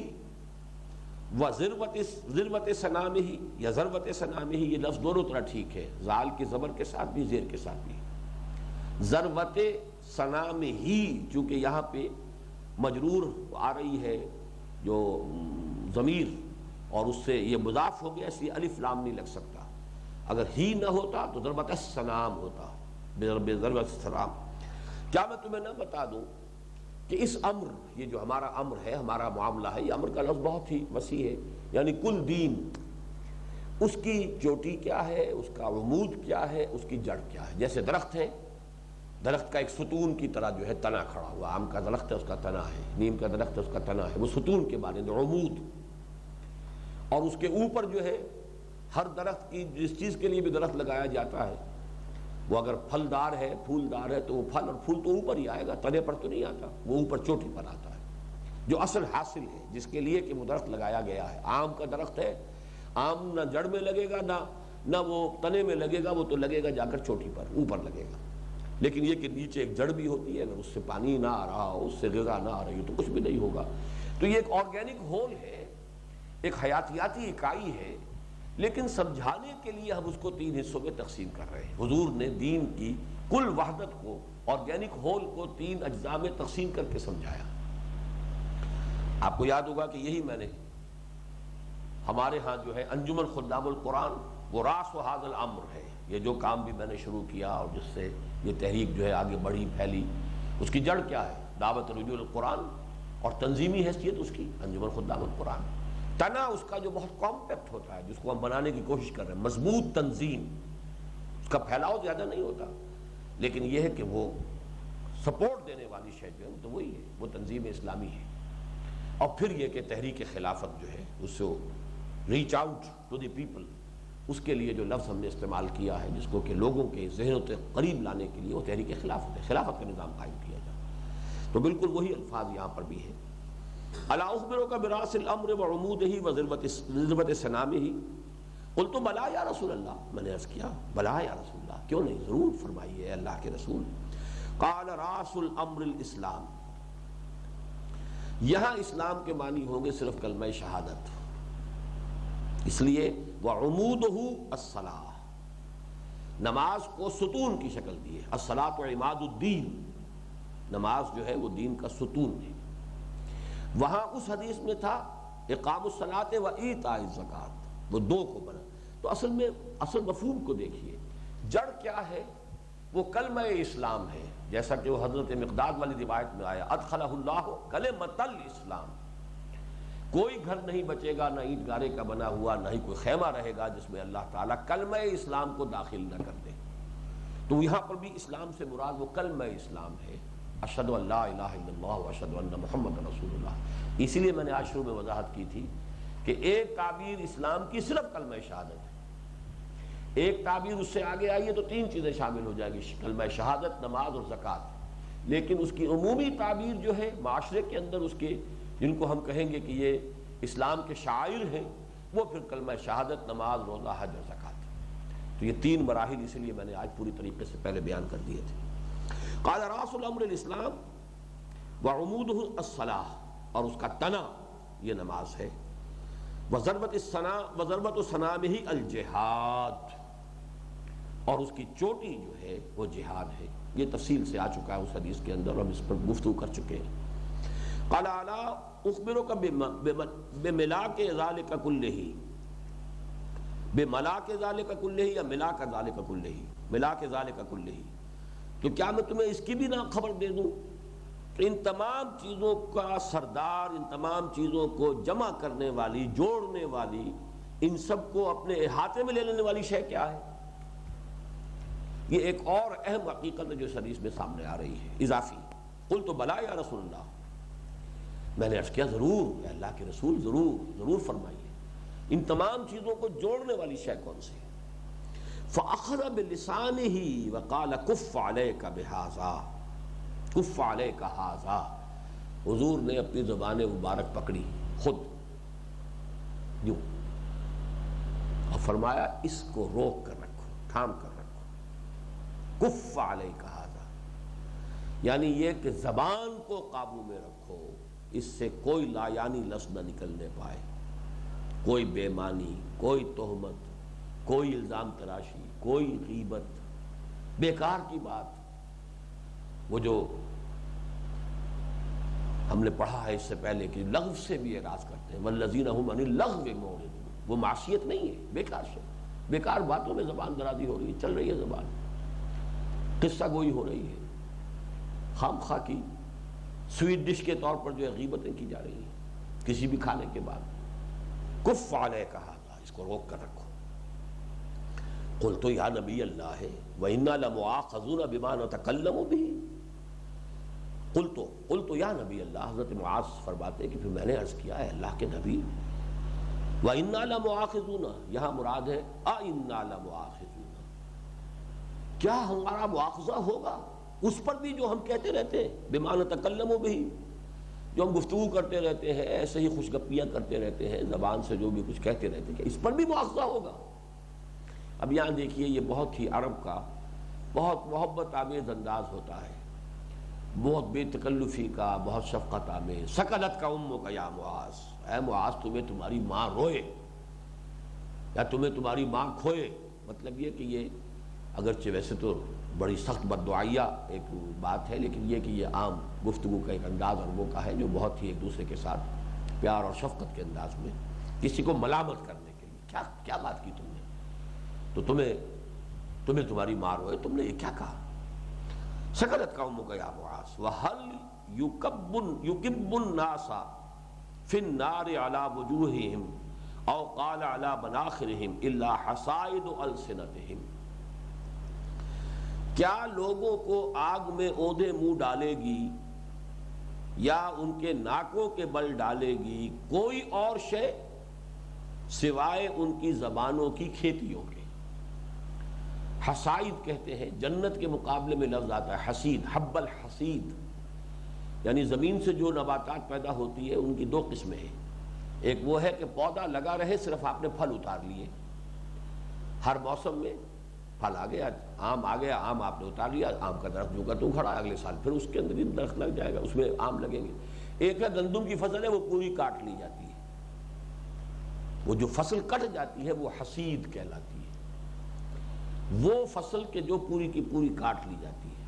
Speaker 1: وذروۃ سنامہ یا ذروۃ سنامہ، یہ لفظ دونوں طرح ٹھیک ہے، زال کی زبر کے ساتھ بھی زیر کے ساتھ بھی۔ ذروۃ سنامہ ہی چونکہ یہاں پہ مجرور آ رہی ہے جو ضمیر، اور اس سے یہ مضاف ہو گیا، اس لیے الف لام نہیں لگ سکتا، اگر ہی نہ ہوتا تو ضربت السلام ہوتا، ضربت السلام۔ کیا میں تمہیں نہ بتا دوں کہ اس امر، یہ جو ہمارا امر ہے، ہمارا معاملہ ہے، یہ امر کا لفظ بہت ہی وسیع ہے، یعنی کل دین، اس کی چوٹی کیا ہے، اس کا عمود کیا ہے، اس کی جڑ کیا ہے۔ جیسے درخت ہے درخت کا ایک ستون کی طرح جو ہے تنا کھڑا ہوا. آم کا درخت ہے اس کا تنا ہے، نیم کا درخت ہے اس کا تنا ہے، وہ ستون کے مانند عمود. اور اس کے اوپر جو ہے ہر درخت کی جس چیز کے لیے بھی درخت لگایا جاتا ہے وہ اگر پھلدار ہے، پھولدار ہے، تو وہ پھل اور پھول تو اوپر ہی آئے گا، تنے پر تو نہیں آتا، وہ اوپر چوٹی پر آتا ہے. جو اصل حاصل ہے جس کے لیے کہ وہ درخت لگایا گیا ہے. آم کا درخت ہے، آم نہ جڑ میں لگے گا نہ وہ تنے میں لگے گا، وہ تو لگے گا جا کر چوٹی پر، اوپر لگے گا. لیکن یہ کہ نیچے ایک جڑ بھی ہوتی ہے، اگر اس سے پانی نہ آ رہا ہو، اس سے غذا نہ آ رہی ہو تو کچھ بھی نہیں ہوگا. تو یہ ایک آرگینک ہول ہے، ایک حیاتیاتی اکائی ہے. لیکن سمجھانے کے لیے ہم اس کو 3 حصوں میں تقسیم کر رہے ہیں. حضور نے دین کی کل وحدت کو، آرگینک ہول کو 3 اجزاء میں تقسیم کر کے سمجھایا. آپ کو یاد ہوگا کہ یہی میں نے ہمارے ہاں جو ہے انجمن خدام القرآن، وہ راس و حاض الامر ہے. یہ جو کام بھی میں نے شروع کیا اور جس سے یہ تحریک جو ہے آگے بڑھی پھیلی، اس کی جڑ کیا ہے؟ دعوت رجوع القرآن اور تنظیمی حیثیت اس کی انجمن خدام القرآن. تنا اس کا جو بہت کمپیکٹ ہوتا ہے، جس کو ہم بنانے کی کوشش کر رہے ہیں، مضبوط تنظیم، اس کا پھیلاؤ زیادہ نہیں ہوتا، لیکن یہ ہے کہ وہ سپورٹ دینے والی شے جو ہے وہ تو وہی ہے، وہ تنظیم اسلامی ہے. اور پھر یہ کہ تحریک خلافت جو ہے اس سے reach out to the people, اس کے لیے جو لفظ ہم نے استعمال کیا ہے، جس کو کہ لوگوں کے ذہنوں سے قریب لانے کے لیے، وہ تحریک خلافت ہے، خلافت کا نظام قائم کیا جائے. تو بالکل وہی الفاظ یہاں پر بھی ہے. الا اخبرک براس الامر وعمودہ وذروۃ سنامہ. قلت بلا یا رسول اللہ، میں نے عرض کیا بلا یا رسول اللہ، کیوں نہیں، ضرور فرمائیے اللہ کے رسول. قال راس الامر الاسلام. یہاں اسلام کے معنی ہوں گے صرف کلمہ شہادت، اس لیے وعمودہ الصلاۃ، نماز کو ستون کی شکل دی ہے. الصلاۃ عماد الدین، نماز جو ہے وہ دین کا ستون ہے. وہاں اس حدیث میں تھا اقام الصلاۃ و ایتاء الزکوٰۃ، وہ 2 کو بنا. تو اصل میں اصل مفہوم کو دیکھیے، جڑ کیا ہے؟ وہ کلمہ اسلام ہے، جیسا کہ وہ حضرت مقداد والی روایت میں آیا ادخلہ اللہ کلمۃ الاسلام. کوئی گھر نہیں بچے گا نہ اینٹ گارے کا بنا ہوا، نہ ہی کوئی خیمہ رہے گا جس میں اللہ تعالیٰ کلمہ اسلام کو داخل نہ کر دے. تو یہاں پر بھی اسلام سے مراد وہ کلمہ اسلام ہے، اشہد ان لا الہ الا اللہ واشہد ان محمد رسول اللہ. اسی لیے میں نے آج شروع میں وضاحت کی تھی کہ ایک تعبیر اسلام کی صرف کلمہ شہادت ہے. ایک تعبیر اس سے آگے آئیے تو 3 چیزیں شامل ہو جائیں گی، کلمہ شہادت، نماز اور زکوٰۃ. لیکن اس کی عمومی تعبیر جو ہے معاشرے کے اندر اس کے جن کو ہم کہیں گے کہ یہ اسلام کے شاعر ہیں، وہ پھر کلمہ شہادت، نماز، روزہ، حج اور زکوٰۃ. تو یہ 3 مراحل اسی لیے میں نے آج پوری طریقے سے پہلے بیان کر دیے تھے. قال راس الامر الاسلام وعمودہ الصلاۃ، اور اس کا تنا یہ نماز ہے. وضربۃ سنامہ الجہاد، اور اس کی چوٹی جو ہے وہ جہاد ہے. یہ تفصیل سے آ چکا ہے اس حدیث کے اندر، ہم اس پر گفتگو کر چکے ہیں. قال الا اخبرک بملاک ذلک کلہ، بملاک ذلک کلہ یا ملاک ذلک کلہ، ملاک ذلک کلہ، تو کیا میں تمہیں اس کی بھی نہ خبر دے دوں؟ ان تمام چیزوں کا سردار، ان تمام چیزوں کو جمع کرنے والی، جوڑنے والی، ان سب کو اپنے احاطے میں لے لینے والی شے کیا ہے؟ یہ ایک اور اہم حقیقت ہے جو اس حدیث میں سامنے آ رہی ہے، اضافی. قلت بلا یا رسول اللہ، میں نے عرض کیا ضرور اے اللہ کے رسول، ضرور فرمائیے. ان تمام چیزوں کو جوڑنے والی شے کون سی ہے؟ فأخذ بلسانه وقال کف علیک بہذا، کف علیک ھذا. حضور نے اپنی زبان مبارک پکڑی خود یوں اور فرمایا اس کو روک کر رکھو، تھام کر رکھو. کف علیک ھذا یعنی یہ کہ زبان کو قابو میں رکھو، اس سے کوئی لا یعنی لفظ نہ نکلنے پائے، کوئی بے معنی، کوئی تہمت، کوئی الزام تراشی، کوئی غیبت، بیکار کی بات. وہ جو ہم نے پڑھا ہے اس سے پہلے کہ لغو سے بھی اعراض کرتے ہیں، والذین هم عن اللغو معرضون، وہ معصیت نہیں ہے، بیکار سے، بیکار باتوں میں زبان درازی ہو رہی ہے، چل رہی ہے زبان، قصہ گوئی ہو رہی ہے، خام خواہ کی سویٹ ڈش کے طور پر جو ہے غیبتیں کی جا رہی ہیں کسی بھی کھانے کے بعد. کف علیک ھذا، اس کو روک کر رکھو. قلت یا نبی اللہ وَإِنَّا لَمُؤَاخَذُونَ بِمَا نَتَكَلَّمُ بِهِ قلت یا نبی اللہ، حضرت معاذ فرماتے ہیں کہ پھر میں نے عرض کیا ہے اللہ کے نبی وَإِنَّا لَمُؤَاخَذُونَ، یہاں مراد ہے أَإِنَّا لَمُؤَاخَذُونَ، کیا ہمارا مواخذہ ہوگا اس پر بھی جو ہم کہتے رہتے ہیں، بِمَا نَتَكَلَّمُ بِهِ، جو ہم گفتگو کرتے رہتے ہیں، ایسے ہی خوش گپیاں کرتے رہتے ہیں، زبان سے جو بھی کچھ کہتے رہتے ہیں، کہ اس پر بھی مواخذہ ہوگا؟ اب یہاں دیکھیے یہ بہت ہی عرب کا بہت محبت آمیز انداز ہوتا ہے، بہت بے تکلفی کا، بہت شفقت آمیز۔ سکلت کا امو کا یا معاذ، اے معاذ تمہیں تمہاری ماں روئے یا تمہیں تمہاری ماں کھوئے، مطلب یہ کہ یہ اگرچہ ویسے تو بڑی سخت بددعائیہ ایک بات ہے، لیکن یہ کہ یہ عام گفتگو کا ایک انداز عربوں کا ہے جو بہت ہی ایک دوسرے کے ساتھ پیار اور شفقت کے انداز میں کسی کو ملامت کرنے کے لیے، کیا بات کی تم نے، تو تمہیں تمہاری ماں روئے، تم نے یہ کیا کہا؟ سکلت قومک یا معاذ وَهَلْ يُكِبُّ النَّاسَ فِي النَّارِ عَلَى وُجُوهِهِمْ أَوْ قَالَ عَلَى مَنَاخِرِهِمْ إِلَّا حَصَائِدُ أَلْسِنَتِهِمْ، کیا لوگوں کو آگ میں اودے منہ ڈالے گی یا ان کے ناکوں کے بل ڈالے گی کوئی اور شے سوائے ان کی زبانوں کی کھیتیوں کے؟ حسائد کہتے ہیں، جنت کے مقابلے میں لفظ آتا ہے حسید، حب الحسید، یعنی زمین سے جو نباتات پیدا ہوتی ہے ان کی دو قسمیں ہیں، ایک وہ ہے کہ پودا لگا رہے، صرف آپ نے پھل اتار لیے، ہر موسم میں پھل آ گیا، آم آ گیا، آم آپ نے اتار لیا، آم کا درخت جو کا تو کھڑا ہے، اگلے سال پھر اس کے اندر ہی درخت لگ جائے گا، اس میں آم لگیں گے۔ ایک ہے گندم کی فصل ہے، وہ پوری کاٹ لی جاتی ہے، وہ جو فصل کٹ جاتی ہے وہ حسید کہلاتی ہے، وہ فصل کے جو پوری کی پوری کاٹ لی جاتی ہے۔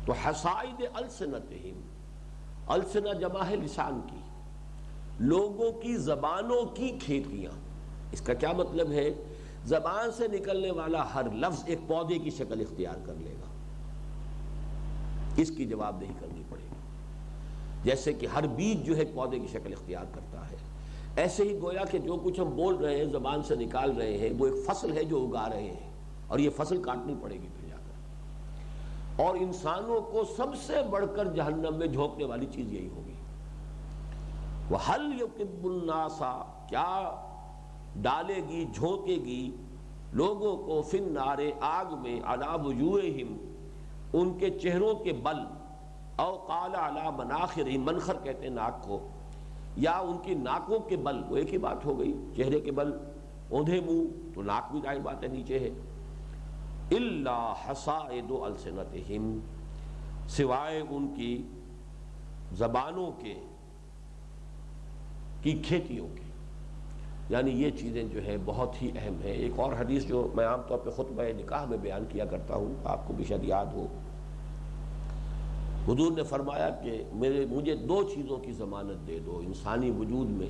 Speaker 1: تو حسائد السنتہم، السنہ جمع ہے لسان کی، لوگوں کی زبانوں کی کھیتیاں۔ اس کا کیا مطلب ہے؟ زبان سے نکلنے والا ہر لفظ ایک پودے کی شکل اختیار کر لے گا، اس کی جواب دہی کرنی پڑے گی، جیسے کہ ہر بیج جو ہے پودے کی شکل اختیار کرتا ہے، ایسے ہی گویا کہ جو کچھ ہم بول رہے ہیں، زبان سے نکال رہے ہیں، وہ ایک فصل ہے جو اگا رہے ہیں، اور یہ فصل کاٹنی پڑے گی پھر جا کر، اور انسانوں کو سب سے بڑھ کر جہنم میں جھونکنے والی چیز یہی ہوگی۔ وَهَلْ يُكِبُّ النَّاسَ، کیا ڈالے گی، جھونکے گی لوگوں کو، فی النار، آگ میں، علی وجوہہم، ان کے چہروں کے بل، او قال علی مناخرہم، منخر کہتے ہیں ناک کو، یا ان کی ناکوں کے بل، وہ ایک ہی بات ہو گئی، چہرے کے بل، اوندھے منہ تو ناک بھی ظاہر بات ہے نیچے ہے، الا حصائد السنتہم، سوائے ان کی زبانوں کی کھیتیوں کے، یعنی یہ چیزیں جو ہے بہت ہی اہم ہیں۔ ایک اور حدیث جو میں عام طور پہ خطبہ نکاح میں بیان کیا کرتا ہوں، آپ کو بھی شاید یاد ہو، حضور نے فرمایا کہ مجھے دو چیزوں کی ضمانت دے دو، انسانی وجود میں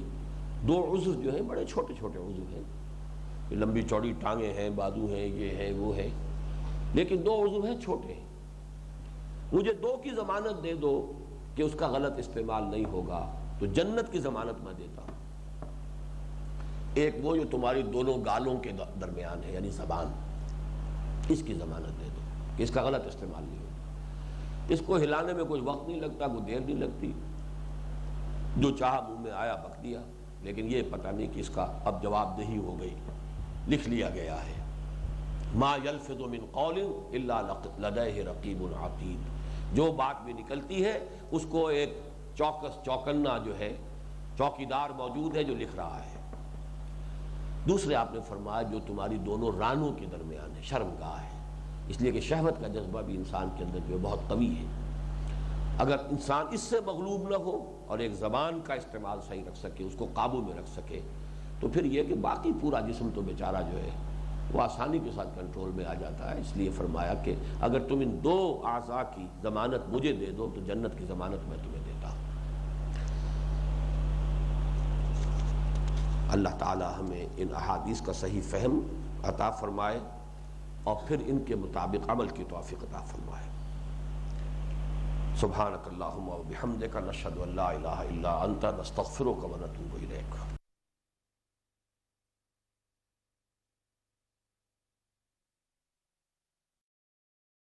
Speaker 1: دو عضو جو ہیں، بڑے چھوٹے چھوٹے عضو ہیں، لمبی چوڑی ٹانگیں ہیں، بازو ہیں، یہ ہے وہ ہے، لیکن دو عضو ہیں چھوٹے ہیں، مجھے دو کی ضمانت دے دو کہ اس کا غلط استعمال نہیں ہوگا، تو جنت کی ضمانت میں دیتا ہوں۔ ایک وہ جو تمہاری دونوں گالوں کے درمیان ہے، یعنی زبان، اس کی ضمانت دے دو کہ اس کا غلط استعمال نہیں ہوگا، اس کو ہلانے میں کوئی وقت نہیں لگتا، کوئی دیر نہیں لگتی، جو چاہا منہ میں آیا بک دیا، لیکن یہ پتہ نہیں کہ اس کا اب جواب دہی ہو گئی، لکھ لیا گیا ہے۔ ما یلفظ من قول الا لدیہ رقیب عتید، جو بات بھی نکلتی ہے اس کو ایک چوکنا جو ہے، چوکیدار موجود ہے جو لکھ رہا ہے۔ دوسرے آپ نے فرمایا جو تمہاری دونوں رانوں کے درمیان ہے، شرمگاہ ہے، اس لیے کہ شہوت کا جذبہ بھی انسان کے اندر جو ہے بہت قوی ہے، اگر انسان اس سے مغلوب نہ ہو اور ایک زبان کا استعمال صحیح رکھ سکے، اس کو قابو میں رکھ سکے، تو پھر یہ کہ باقی پورا جسم تو بیچارہ جو ہے وہ آسانی کے ساتھ کنٹرول میں آ جاتا ہے۔ اس لیے فرمایا کہ اگر تم ان دو اعضاء کی ضمانت مجھے دے دو تو جنت کی ضمانت میں تمہیں دیتا ہوں۔ اللہ تعالی ہمیں ان احادیث کا صحیح فہم عطا فرمائے اور پھر ان کے مطابق عمل کی توفیق عطا فرمائے۔ سبحانک اللہم و بحمدک، نشہد ان لا الہ الا انت، نستغفرک و نتوب الیک۔